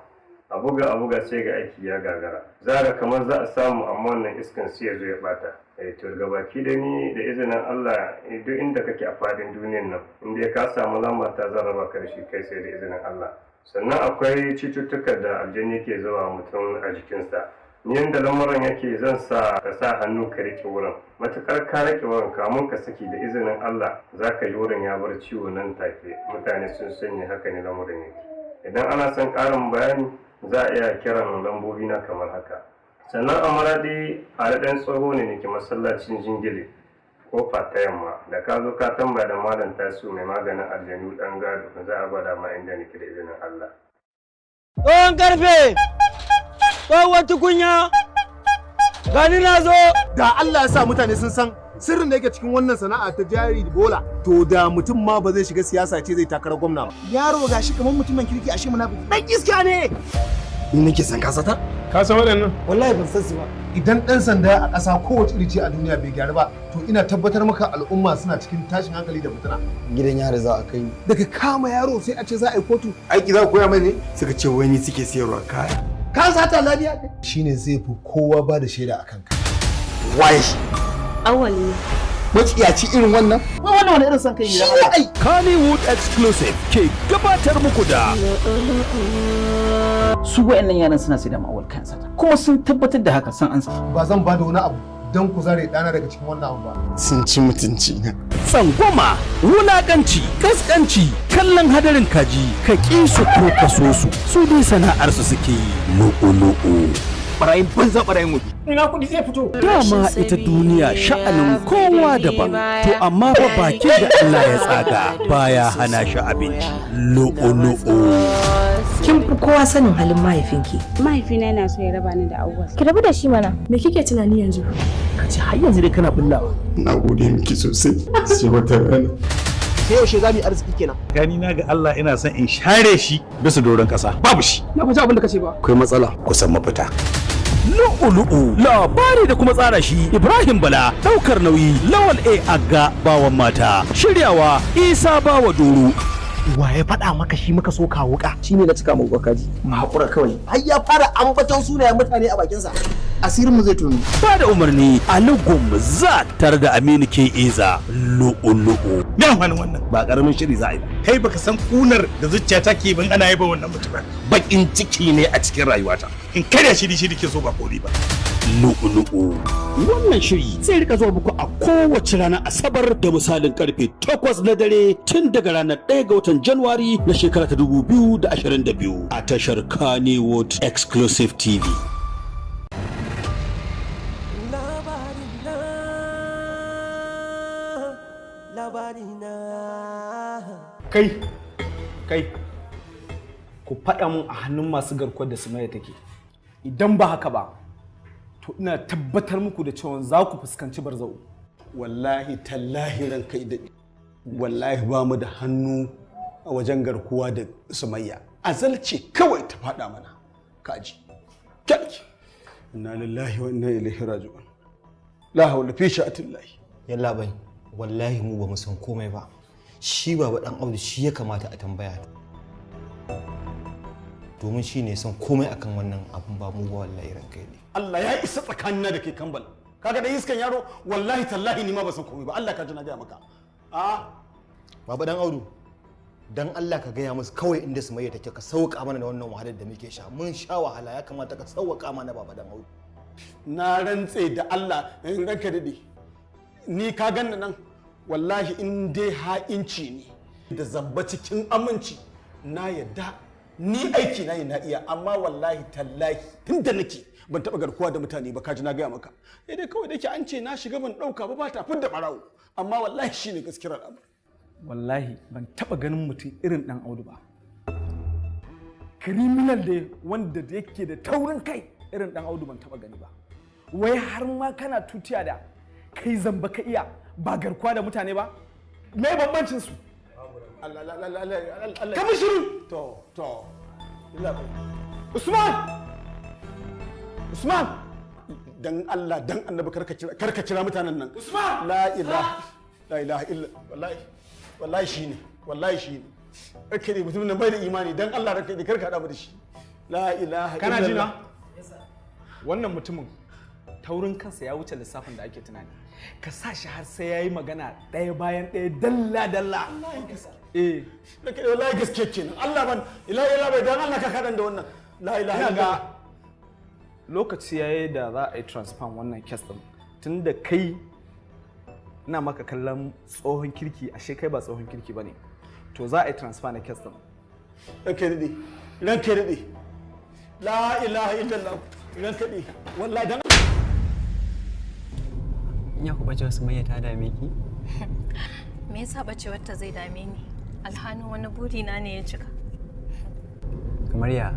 a buga sai ga aiki ya gagara za ga kamar za a samu amma wannan iskan sai ya zo ya bata to gabaki da ni da izinin Allah duk inda kake a fadin duniyar nan inda ka samu lamba ta zarraba ka shi kai sai da izinin Allah. Sannan akwai cututtuka da aljanni ke zuwa mutum a jikinsa. Ni yanda lamarin yake zan sa ka sa hannu ka rike wurin, matukar ka rike wurin kamun ka saki da izinin Allah za ka ji wurin ya bar ciwo nan take. Mutane sun sanya haka ne lamarin yake. Idan ana son ƙarin bayani za a iya kiran lambobi na kamar haka. Sannan a Maradi a ɗan tsoho ne nake masallacin Jingile kofa ta yamma da ka zo ka tambaya da Malam Tasiu mai maganin aljanu ɗan gado za a gwada ma inda nake da izinin Allah. Tsohon karfe! Tsohuwar tukunya! Gani na zo! Da Allah ya sa mutane sun san sirrin da yake cikin wannan sana'a ta jari bola to da mutum ma ba zai shiga siyasa ce zai takarar gwamna ba. Yaro gashi kamar mutumin kirki ashe munafiki. Dan iska ne! Ni nake san ka sata? Ka san waɗannan? Wallahi ban san su ba. Idan ɗan sanda a ƙasa kowace iri ce a duniya bai gyaru ba, to ina tabbatar maka al'umma suna cikin tashin hankali da fitina. Gidan yari za a kai ni. Daga kama yaro sai a ce za a yi kotu. Aiki za ku koya mai ne? Suka ce wai ni suke siyarwa kaya. Ka sata lafiya ne? Shine zai fi kowa ba da shaida a kanka. Waye shi? Awal ne. Maciyaci irin wannan? Wannan wani irin son kai ne ai. Kannywood Exclusive ke gabatar muku da su wayannan yaran suna sai da ma'awal kayan sata kuma sun tabbatar da haka san ansa. Ba zan ba da wani abu don ku zare dana daga cikin wannan abu ba. Sun ci mutunci na. tsangwama, wulakanci, kaskanci, kallon hadarin kaji, ka ƙi su ko ka so su dai sana'arsu suke yi. Lo'o-lo'o. Barayin banza barayin wuce. Ina kuɗi zai fito. Dama ita duniya sha'anin kowa daban, to amma fa bakin da Allah ya tsaga baya hana shi abinci. Lo'o-lo'o. Kin fi kowa sanin halin mahaifinki. Mahaifina yana so ya raba ni da Auwal. Ki rabu da shi mana. Me kike tunani yanzu? Ka ce har yanzu dai kana bullawa. Na gode miki sosai. Sai wata rana. Sai yaushe za mu yi arziki kenan. Gani na ga Allah ina son in share shi bisa doron kasa. Babu shi. Na faji abin da kace ba. Akwai matsala. Kusan mafita. Lu'ulu'u labari da kuma tsara shi Ibrahim Bala, daukar nauyi Lawal A Agga bawan mata, shiryawa Isa Bawa Doro. Wa ya faɗa maka shi muka so ka wuka? Shine na cika maka kaji. Mu hakura kawai. Har ya fara ambaton sunayen mutane a bakin sa. Asirin mu zai tuni. Ba da umarni Ali Gumza tare da Aminu K Eza. Lu'ulu'u. Me amfanin wannan? Ba karamin shiri za a yi. Kai baka san kunar da zuciya take ban ana yaba wannan mutumin. Bakin ciki ne a cikin rayuwata. In kada shiri ke so ba kori ba. Lu'ulu'u. Wannan shiri zai rika zuwa muku a kowace rana Asabar da misalin karfe 8 na dare tun daga ranar 1 ga watan Januwari na shekara ta 2022 a tashar Kannywood Exclusive TV. Kai, ku faɗa mun a hannun masu garkuwar da Sumayya take. Idan ba haka ba, to ina tabbatar muku da cewa za ku fuskanci barzau. Wallahi tallahi ran kai daɗi. Wallahi ba mu da hannu a wajen garkuwa da Sumayya. Azalce kawai ta faɗa mana. Kaji. Kyaki. Inna lillahi wa inna ilaihi raji'un. La hawla fi sha'atillahi. Yalla bai, wallahi mu ba mu san komai ba. Shi baba dan Audu shi ya kamata a tambaya. Domin shi ne san komai akan wannan abun ba mu ba wallahi ran kai ne. Allah ya isa tsakanina da kai kambal. Kaga da iskan yaro wallahi tallahi ni ma ba san komai ba. Allah ka ji na ga maka. Baba dan Audu, dan Allah ka gaya musu kawai inda Sumayya take ka sauka mana da wannan wahalar da muke sha. Mun sha wahala ya kamata ka sauka mana baba dan Audu. Na rantse da Allah in ranka dade. Ni ka ganna nan wallahi in dai ha'inci ne da zamba cikin aminci na yadda ni aiki na na iya amma wallahi tallahi tunda nake ban taba garkuwa da mutane ba kaji na gaya maka dai kawai da ke an ce na shiga ban dauka ba ta fidda barawo amma wallahi shine gaskiyar al'amari. Wallahi ban taba ganin mutum irin dan Audu ba. Criminal da wanda da yake da taurin kai irin dan Audu ban taba gani ba. Wai har ma kana tutiya da kai zamba ka iya ba garkuwa da mutane ba? Me bambancin su? Allah kamar shiru. To Usman dan Allah dan annabi karka kira mutanen nan. Usman la ilaha illa wallahi shine ake ne mutum nan bai da imani dan Allah ranka da karka hada da shi. La ilaha illa kana jina wannan mutumin taurin kansa ya wuce lissafin da ake tunani. Ka sa shi har sai yayi magana ɗaya bayan ɗaya dalla da kai wallahi gaske kenan Allah ban ilaha bai dan Allah ka kadan da wannan la ilaha illa lokaci yayi da za a yi transfer wannan case din tunda kai ina maka kallon tsohon kirki ashe kai ba tsohon kirki bane to za a yi transfer na case din ranke dade la ilaha illallah ranke dade wallahi dan ya ku bace Sumayya ta dame ki? Me yasa bacewar ta zai dame ni? Alhanin wani buri na ne ya cika. Kamar ya?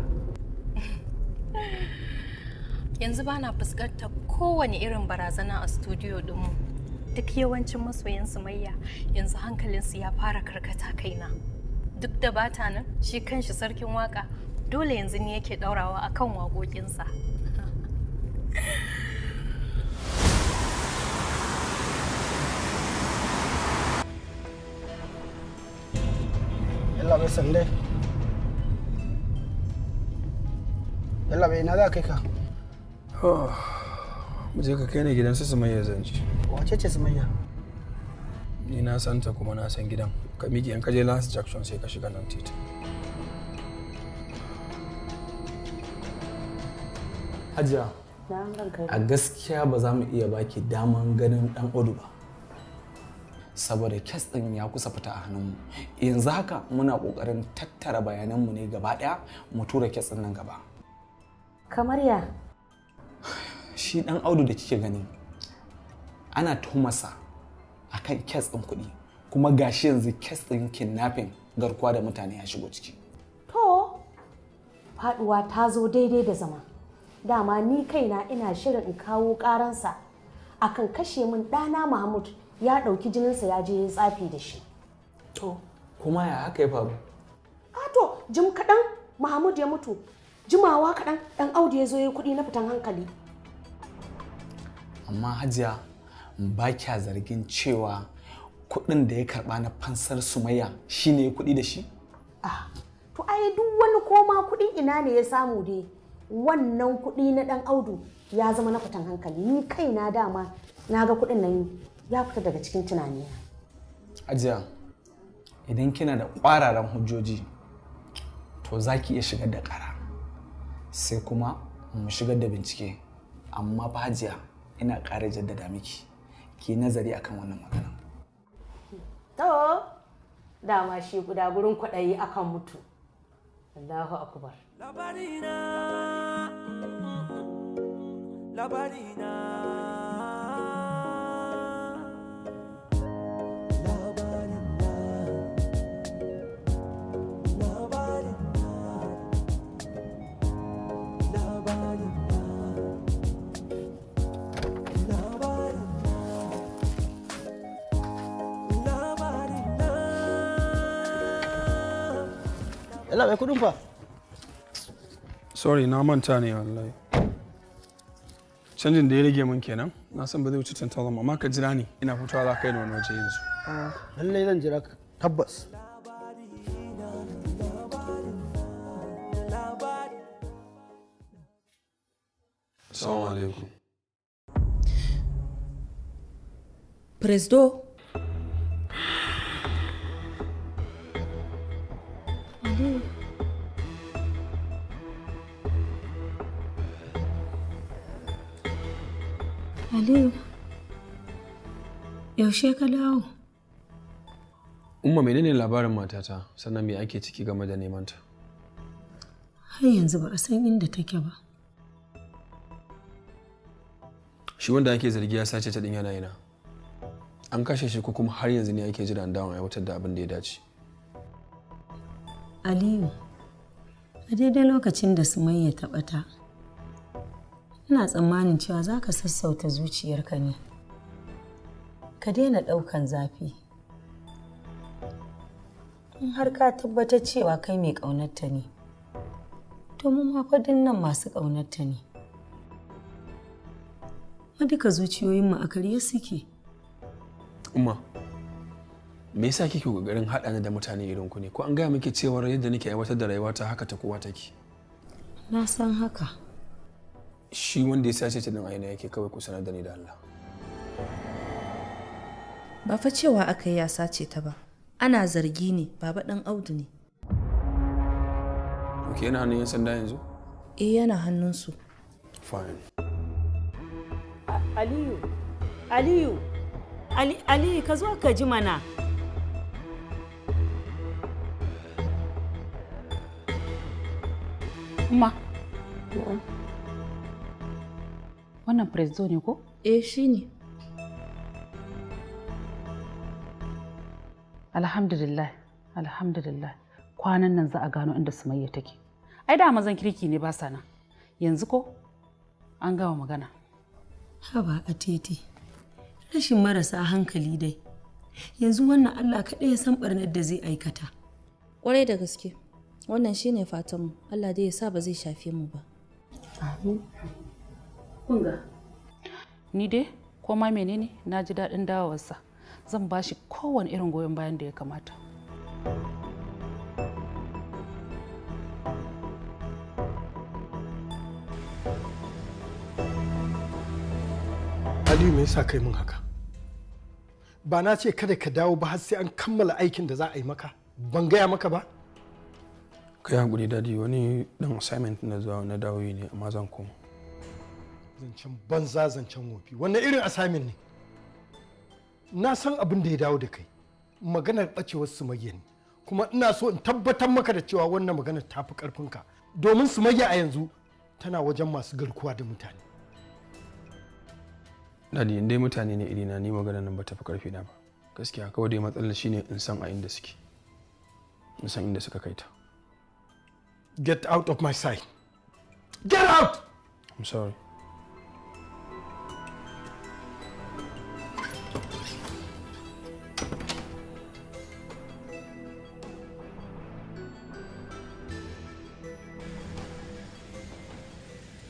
Yanzu bana fuskantar kowane irin barazana a studio dinmu. Duk yawancin masoyan Sumayya yanzu hankalinsu ya fara karkata kaina. Duk da bata nan shi kanshi sarkin waka dole yanzu ne yake ɗaurawa akan waƙoƙinsa. Yalla bai sande. Yalla bai na za kai ka? Mu je ka kai ni gidan su Sumayya zanci. Wace ce Sumayya? Ni na san ta kuma na san gidan. Ka miƙe in ka je last junction sai ka shiga nan titi. Hajiya, a gaskiya ba za mu iya baki daman ganin dan Odu ba. Saboda kes ɗin ya kusa fita a hannunmu. Yanzu haka muna ƙoƙarin tattara bayananmu ne gaba ɗaya mu tura kes ɗin nan gaba. Kamar ya? Shi dan Audu da kike gani ana tuhumarsa akan kes ɗin kuɗi, kuma gashi yanzu kes ɗin kidnapping garkuwa da mutane ya shigo ciki. To, faduwa ta zo daidai da zama. Dama ni kaina ina shirin in kawo karansa akan kashe min ɗana Mahmud ya ɗauki jininsa ya je ya tsafi da shi. To, kuma ya haka ya faru? To, jim kaɗan Mahmud ya mutu, jimawa kaɗan ɗan Audu ya zo ya kuɗi na fitan hankali. Amma Hajiya, ba kya zargin cewa kuɗin da ya karɓa na fansar Sumayya shine ya kuɗi da shi? To ai duk wani koma kuɗin ina ne ya samu dai. Wannan kuɗi na ɗan Audu ya zama na fitan hankali. Ni kaina dama na ga kuɗin nan ya fita daga cikin tunani. Hajiya, idan kina da ƙwararan hujjoji to za ki iya shigar da ƙara. Sai kuma mu shigar da bincike. Amma fa Hajiya, ina ƙara jaddada miki ki nazari akan wannan magana. To, dama shi guda gurin kwaɗayi akan mutu. Allahu akbar. Labarina, labarina, Yalla bai kudin fa? Sorry, na manta ne wallahi. Canjin da ya rage min kenan, na san ba zai wuce 10,000 amma ka jira ni, ina fitowa za ka yi wani waje yanzu. Lallai zan jira ka, tabbas. Assalamu alaikum. Presdo. Aliyu, yaushe ka dawo? Umma, menene labarin matata sannan me ake ciki game da neman ta? Har yanzu ba a san inda take ba. Shi wanda ake zargi ya sace ta din yana yana. An kashe shi ko kuma har yanzu ne ake jira dawon aiwatar da abin da ya dace? Aliyu, a daidai lokacin da Sumayya ta ɓata, ina tsammanin cewa za ka sassauta zuciyarka ne. Ka daina ɗaukan zafi. In har ka tabbatar cewa kai mai ƙaunarta ne, to mu ma fa nan masu ƙaunarta ne. Ma duka zuciyoyinmu a karye suke. Umma, me yasa kike kokarin haɗa ni da mutane irin ku ne? Ko an gaya miki cewa yadda nake aiwatar da rayuwata haka ta kowa take? Na san haka. Shi wanda ya sace ta din aina yake, kawai ku sanar da ni da Allah. Ba fa cewa aka yi ya sace ta ba. Ana zargi ne, baba ɗan Audu ne. Ok, yana hannun 'yan sanda yanzu? Eh, yana hannunsu. Fine. Aliyu, Aliyu, ka zo ka ji mana. Umma. Wannan Presdo ne ko? Eh, shi ne. Alhamdulillah, alhamdulillah. Kwanan nan za a gano inda Sumayya take. Ai da mazan kirki ne ba sa nan. Yanzu ko an gama magana. Haba a titi. Rashin marasa hankali dai. Yanzu wannan Allah kaɗai ya san ɓarnar da zai aikata. Ƙwarai da gaske. Wannan shine fatanmu. Allah dai ya sa ba zai shafe mu ba. Amin. Kunga. Ni dai ko ma menene na ji daɗin dawowarsa. Zan ba shi kowane irin goyon bayan da ya kamata. Aliyu me yasa kai mun haka? Ba na ce kada ka dawo ba har sai an kammala aikin da za a yi maka. Ban gaya maka ba? Kai hakuri dadi, wani dan assignment na zuwa na dawo ne amma zan koma. Zancen banza zancen wofi. Wannan irin assignment ne? Na san abin da ya dawo da kai. Maganar bacewar Sumayya ne. Kuma ina so in tabbatar maka da cewa wannan maganar ta fi karfinka. Domin Sumayya a yanzu tana wajen masu garkuwa da mutane. Dadi, in dai mutane ne irina, ni magana nan ba ta fi karfi na ba. Gaskiya kawai dai matsalar shine in san a inda suke. In san inda suka kai ta. Get out of my sight. Get out! I'm sorry.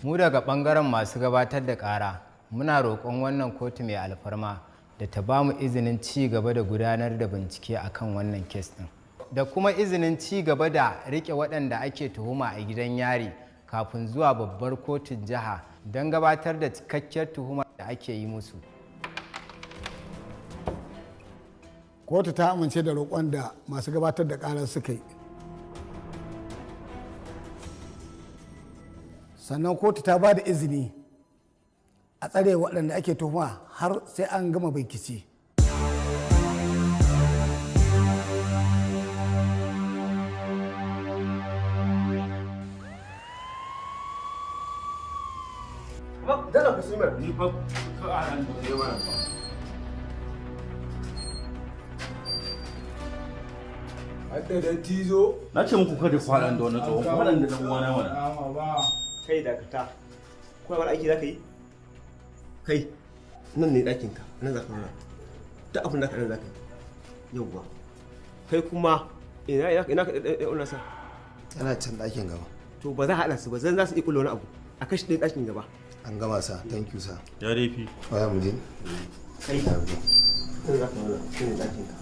Mu daga ɓangaren masu gabatar da ƙara muna roƙon wannan kotu mai alfarma da ta ba mu izinin ci gaba da gudanar da bincike akan wannan kes ɗin da kuma izinin ci gaba da riƙe waɗanda ake tuhuma a gidan yari kafin zuwa babbar kotun jiha don gabatar da cikakkiyar tuhumar da ake yi musu. Kotu ta amince da roƙon da masu gabatar da ƙarar suka yi. Sannan kotu ta ba da izini a tsare waɗanda ake tuhuma har sai an gama bincike. Na ce muku kada kwaɗan da wani tsohon kwaɗan da ɗan uwana mana. Kai dakata. Kuma wani aiki za ka yi? Kai, nan ne ɗakinka, nan za ka nuna. Duk abin da ka nan za ka yi. Yauwa. Kai kuma ina ka ɗaɗɗaɗɗa sa? Yana can ɗakin gaba. To ba za a haɗa su ba, zan za su iya kulle wani abu. A kashi ɗaya ɗakin gaba. An gama sa, thank you sa. Ya dai fi. Waya mu je. Kai, nan za ka nuna, shi ne ɗakinka.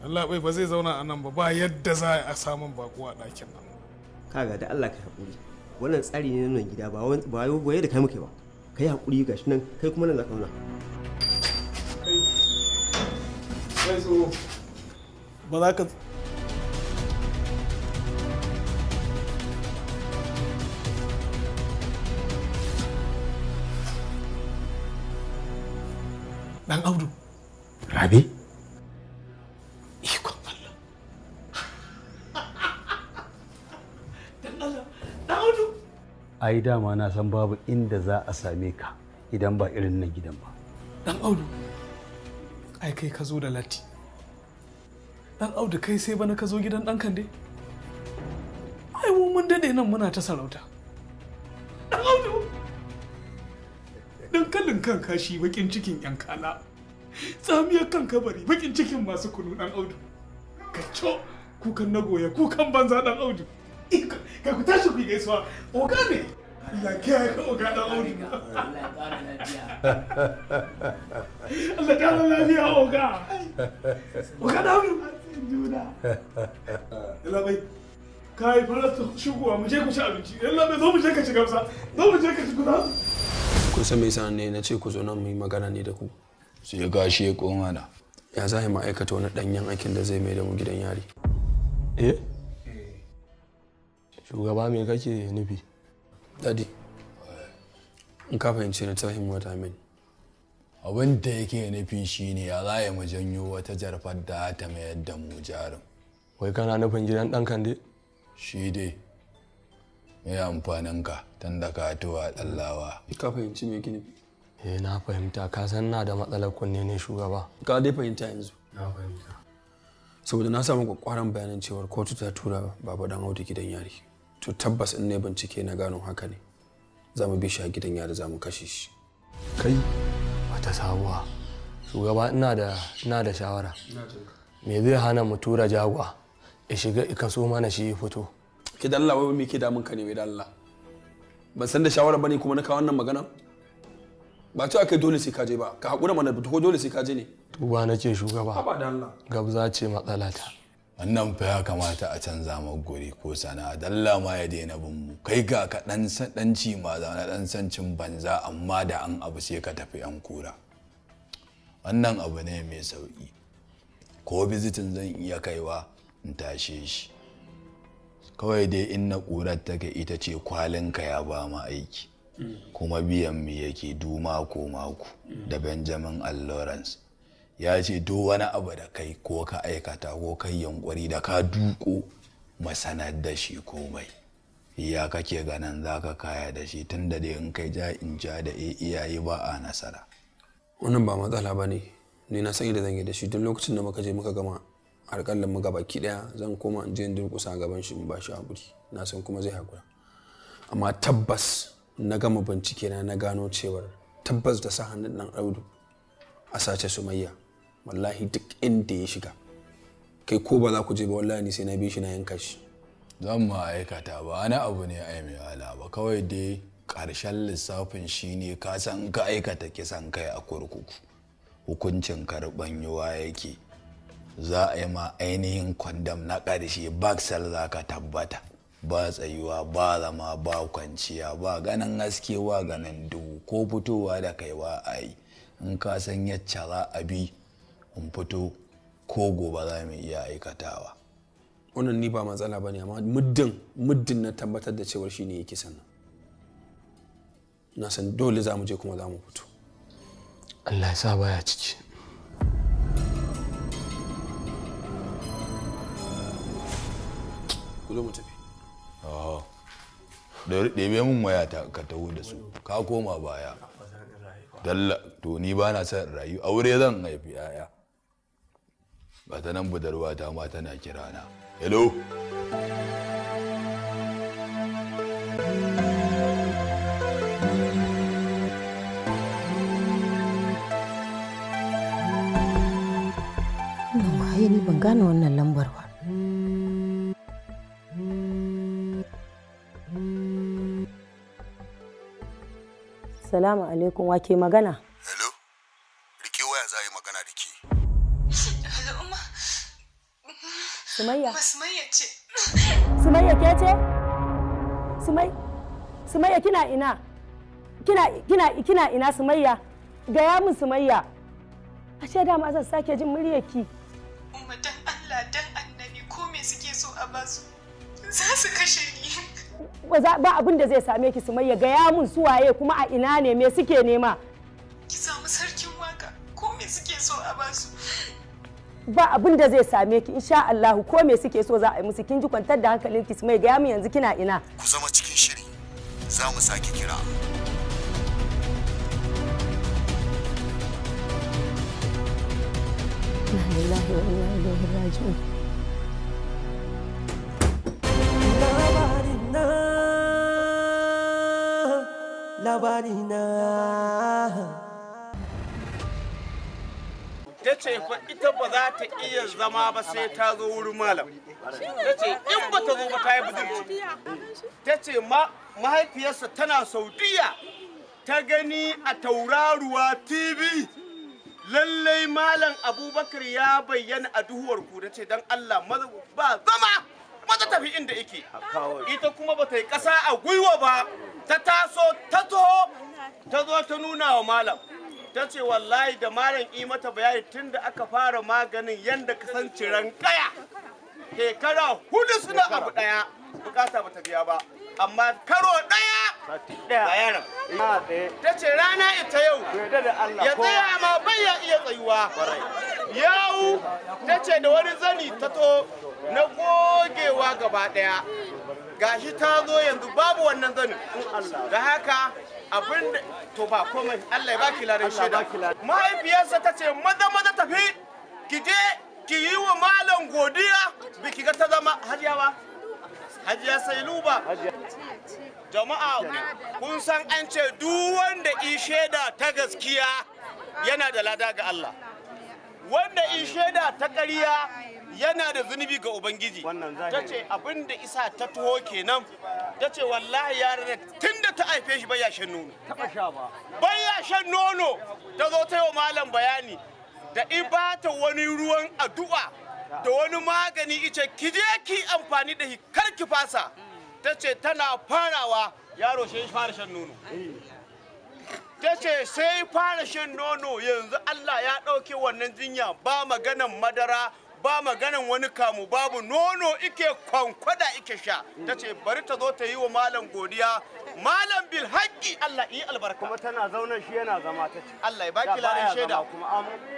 Allah bai ba zai zauna a nan ba yadda za a samun bako a ɗakin nan. Kaga da Allah ka haƙuri. Wannan tsari ne na nan gida ba wai da kai muke ba. Kai haƙuri gashi nan kai kuma nan za ka nuna. Kai so ba za ka Dan Audu. Rabi? Ikon Allah. Dan Allah. Dan Audu. Ai dama na san babu inda za a same ka idan ba irin nan gidan ba. Dan Audu. Ai kai ka zo da latti. Dan Audu kai sai bana ka zo gidan ɗan Kande. Ai mun dade nan muna ta sarauta. Dan Audu. Dankalin kan kashi bakin cikin yan kala. Tsamiyar kan kabari bakin cikin masu kunu dan Audu. Kacco kukan na goya kukan banza dan Audu. Ka ku tashi ku gaisuwa. Oga ne. Allah kiyaye ka oga dan Audu. Allah ta lafiya oga. Oga dan Audu. Juna. Allah bai kai fara shigowa mu je ku ci abinci. Allah bai zo mu je ka ci gamsa. Zo mu je ka ci guda. Kun san me yasa ne na ce ku zo nan mu yi magana ne da ku? Sai gashi ya koma da. Ya za mu aikata wani danyen aikin da zai mai da mu gidan yari. Eh? Shugaba me kake nufi? Daddy, in ka fahimci ni tell him what I mean. Abin da yake nufi shine ya za mu janyo wata jarfar da ta mayar da mu jarum. Wai kana nufin gidan ɗan Kande? Shi dai. Me amfanin ka tun da ka tuwa ɗallawa. Ka fahimci me gini? Eh na fahimta, ka san na da matsalar kunne ne shugaba. Ka dai fahimta yanzu. Na fahimta. Saboda na samu kwakwaran bayanin cewar kotu ta tura Baba Dan Audu gidan yari. To tabbas in ne bincike na gano haka ne. Za mu bi shi a gidan yari za mu kashe shi. Kai wata sabuwa. Shugaba ina da shawara. Me zai hana mu tura jagwa ya shiga ika so mana shi ya fito. Ki da Allah wai me ke damun ka ne wai da Allah? Ban san da shawara bane kuma na kawo wannan magana. Ba ta kai dole sai ka je ba. Ka hakura mana ko dole sai ka je ne. Tuba nake shugaba. Haba da Allah. Gabza ce matsalata. Wannan fa ya kamata a canza maka guri ko sana'a. Dalla ma ya daina bin mu. Kai ga ka dan ci ma za na dan san cin banza amma da an abu sai ka tafi yan kura. Wannan abu ne mai sauki. Ko visitin zan iya kaiwa in tashe shi. Kawai dai in na kurar take ita ce kwalinka ya ba mu aiki. Kuma biyan mu yake du mako da Benjamin Lawrence. Ya ce duk wani abu da kai ko ka aikata ko kai yankuri da ka duko masanar da shi komai ya kake ganin za ka kaya da shi tun da dai in kai ja in ja da iyaye ba a nasara. Wannan ba matsala ba ne, ni na san yadda zan yi da shi. Duk lokacin da muka je muka gama harkalin mu gabaki daya zan koma in je in durkusa gaban shi in ba shi haƙuri. Na san kuma zai haƙura. Amma tabbas na gama bincike na gano cewar tabbas da sa hannun dan Audu a sace Sumayya. Wallahi duk inda ya shiga kai ko ba za ku je ba wallahi ni sai na bi shi na yanka shi. Zan ma aikata ba wani abu ne ai mai ala ba, kawai dai ƙarshen lissafin shine ka san ka aikata kisan kai a kurkuku hukuncin karɓan yuwa yake za a yi ma ainihin kwandam na ƙarshe baksal za ka tabbata ba tsayuwa ba zama ba kwanciya ba ganin haske wa ganin duhu ko fitowa da kaiwa a yi in ka san yacca za a bi in fito ko gobe za mu iya aikatawa. Wannan ni ba matsala ba ne amma muddin na tabbatar da cewar shi ne yake sannan na san dole za mu je kuma za mu fito. Allah ya sa baya ciki. Ku zo mu tafi. Ɗebe min wayata ka taho da su ka koma baya. Dalla to ni ba na son rayu aure zan haifi yaya. Ba ta nan budurwa ta ma tana kirana. Hello. Waye ni ban gane wannan lambar ba. Salamu alaikum, wake magana? Hello? Rike waya za a yi magana da ke. Hello, Umma. Sumayya. Sumayya ce. Sumayya ke ce? Sumayya kina ina? Kina ina Sumayya? Gaya min Sumayya. Ashe dama zan sake jin muryarki. Umma dan Allah dan Annabi ko me suke so a basu? Za su kashe ni. Ba abin da zai same ki Sumayya, gaya mun suwaye kuma a ina ne me suke nema? Ki samu sarkin waka ko me suke so a basu? Ba abin da zai same ki insha Allah, ko me suke so za a yi musu. Kin ji kwantar da hankalinki Sumayya, gaya mun yanzu kina ina? Ku zama cikin shiri, za mu sake kira. Inna lillahi wa inna ilaihi raji'un. Labarina. Ta ce fa ita ba za ta iya zama ba sai ta zo wurin malam. Ta ce in ba ta zo ba ta yi budurci. Ta ce mahaifiyarsa tana Saudiya ta gani a tauraruwa TV. Lallai malam Abubakar ya bayyana a duhuwar ku. Ta ce don Allah ba zama maza tafi inda yake. Ita kuma ba ta yi ƙasa a gwiwa ba. Ta taso ta taho ta zo ta nuna wa malam. Ta ce wallahi da malam yi mata bayani tun da aka fara maganin yadda ka san ciran kaya. Shekara 4 suna abu ɗaya bukata ba ta biya ba. Amma karo ɗaya a yaran. Ta ce rana ita yau ya tsaya ma bai ya iya tsayuwa. Yawu ta ce da wani zani ta to na gogewa gaba ɗaya. Gashi ta zo yanzu babu wannan zanin. Da haka abin da to ba komai Allah ya baki ladan shaida. Mahaifiyarsa ta ce maza tafi ki je ki yi wa malam godiya biki ga ta zama hajiya ba. Hajiya Sailuba. Jama'a kun san an ce duk wanda yi shaida ta gaskiya yana da lada ga Allah. wanda in shaida ta ƙarya yana da zunubi ga ubangiji. Ta ce abin da isa ta tuho kenan, ta ce wallahi yaran tun da ta haife shi baya shan nono. Baya shan nono, ta zo ta yi wa malam bayani da ibata wani ruwan addu'a da wani magani ice ki je ki amfani da shi kar ki fasa. Ta ce tana farawa yaro sai fara shan nono. Ta ce sai fara shan nono, yanzu Allah ya ɗauke wannan jinya, ba maganan madara ba maganan wani kamu, babu nono ike kwankwada ike sha. Ta ce bari ta zo ta yi wa malam godiya, malam bil haƙƙi Allah yi albarka. Kuma tana zaunar shi yana zama, ta ce Allah ya baki ladan shaida.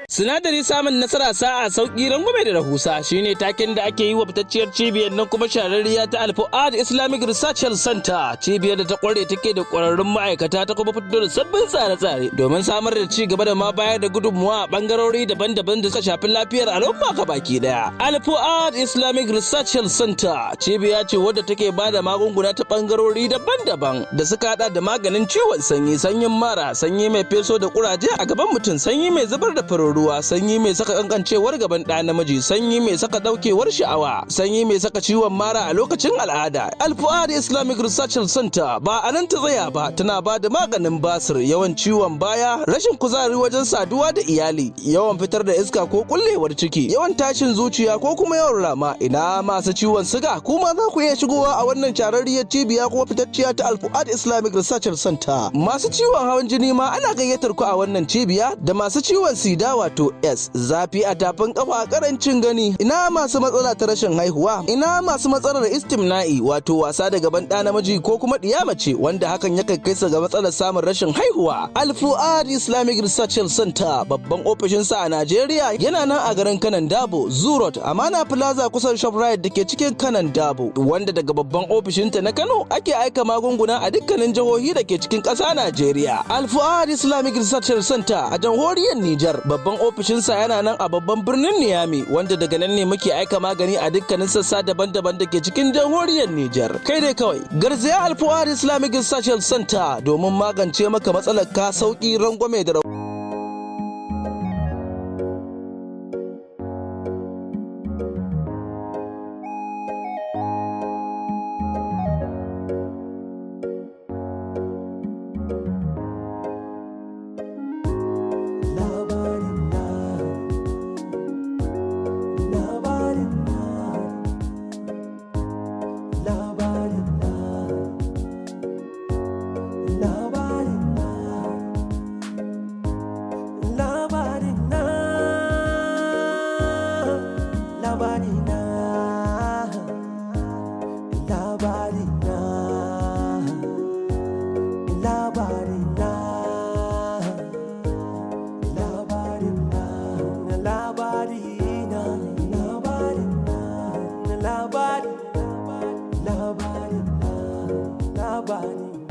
Sinadari samun nasara sa'a sauki rangume da rahusa shine taken da ake yi wa fitacciyar cibiyar nan kuma shararriya ta Al-Fuad Islamic Research Center, cibiyar da ta kware take da kwararrun ma'aikata ta kuma fito da sabbin tsare-tsare domin samar da ci gaba da ma bayar da gudunmuwa a bangarori daban-daban da suka shafi lafiyar al'umma ka baki daya. Al-Fuad Islamic Research Center cibiya ce wadda take ba da magunguna ta bangarori daban-daban da suka hada da maganin ciwon sanyi, sanyin mara, sanyi mai feso da kuraje a gaban mutum, sanyi mai zubar da ruwa, sanyi mai saka kankancewar gaban ɗa namiji, sanyi mai saka daukewar sha'awa, sanyi mai saka ciwon mara a lokacin al'ada. Al-Fuad Islamic Research Center ba a nan ta tsaya ba, tana ba da maganin basir, yawan ciwon baya, rashin kuzari wajen saduwa da iyali, yawan fitar da iska ko kullewar ciki, yawan tashin zuciya ko kuma yawan rama. Ina masu ciwon siga kuma za ku iya shigowa a wannan shararriyar cibiya kuma fitacciya ta Al-Fuad Islamic Research Center. Masu ciwon hawan jini ma ana gayyatar ku a wannan cibiya, da masu ciwon sida wato S, zafi a tafin kafa, karancin gani, ina masu matsala ta rashin haihuwa, ina masu matsalar istimna'i wato wasa da gaban ɗa namiji ko kuma ɗiya mace wanda hakan yakan kai su ga matsalar samun rashin haihuwa. Al-Fuad Islamic Research Center babban ofishin sa a Najeriya yana nan a garin Kanan Dabo, Zurot, Amana Plaza kusan Shoprite da ke cikin Kanan Dabo, wanda daga babban ofishinta na Kano ake aika magunguna a dukkanin jihohi da ke cikin ƙasa Najeriya. Al-Fuad Islamic Research Center a jamhuriyar Nijar babban ofishinsa yana nan a babban birnin Niyami, wanda daga nan ne muke aika magani a dukkanin sassa daban-daban da ke cikin jamhuriyar Nijar. Kai dai kawai garzaya Al-Fuad Islamic Research Center domin magance maka matsalar ka sauki, rangwame da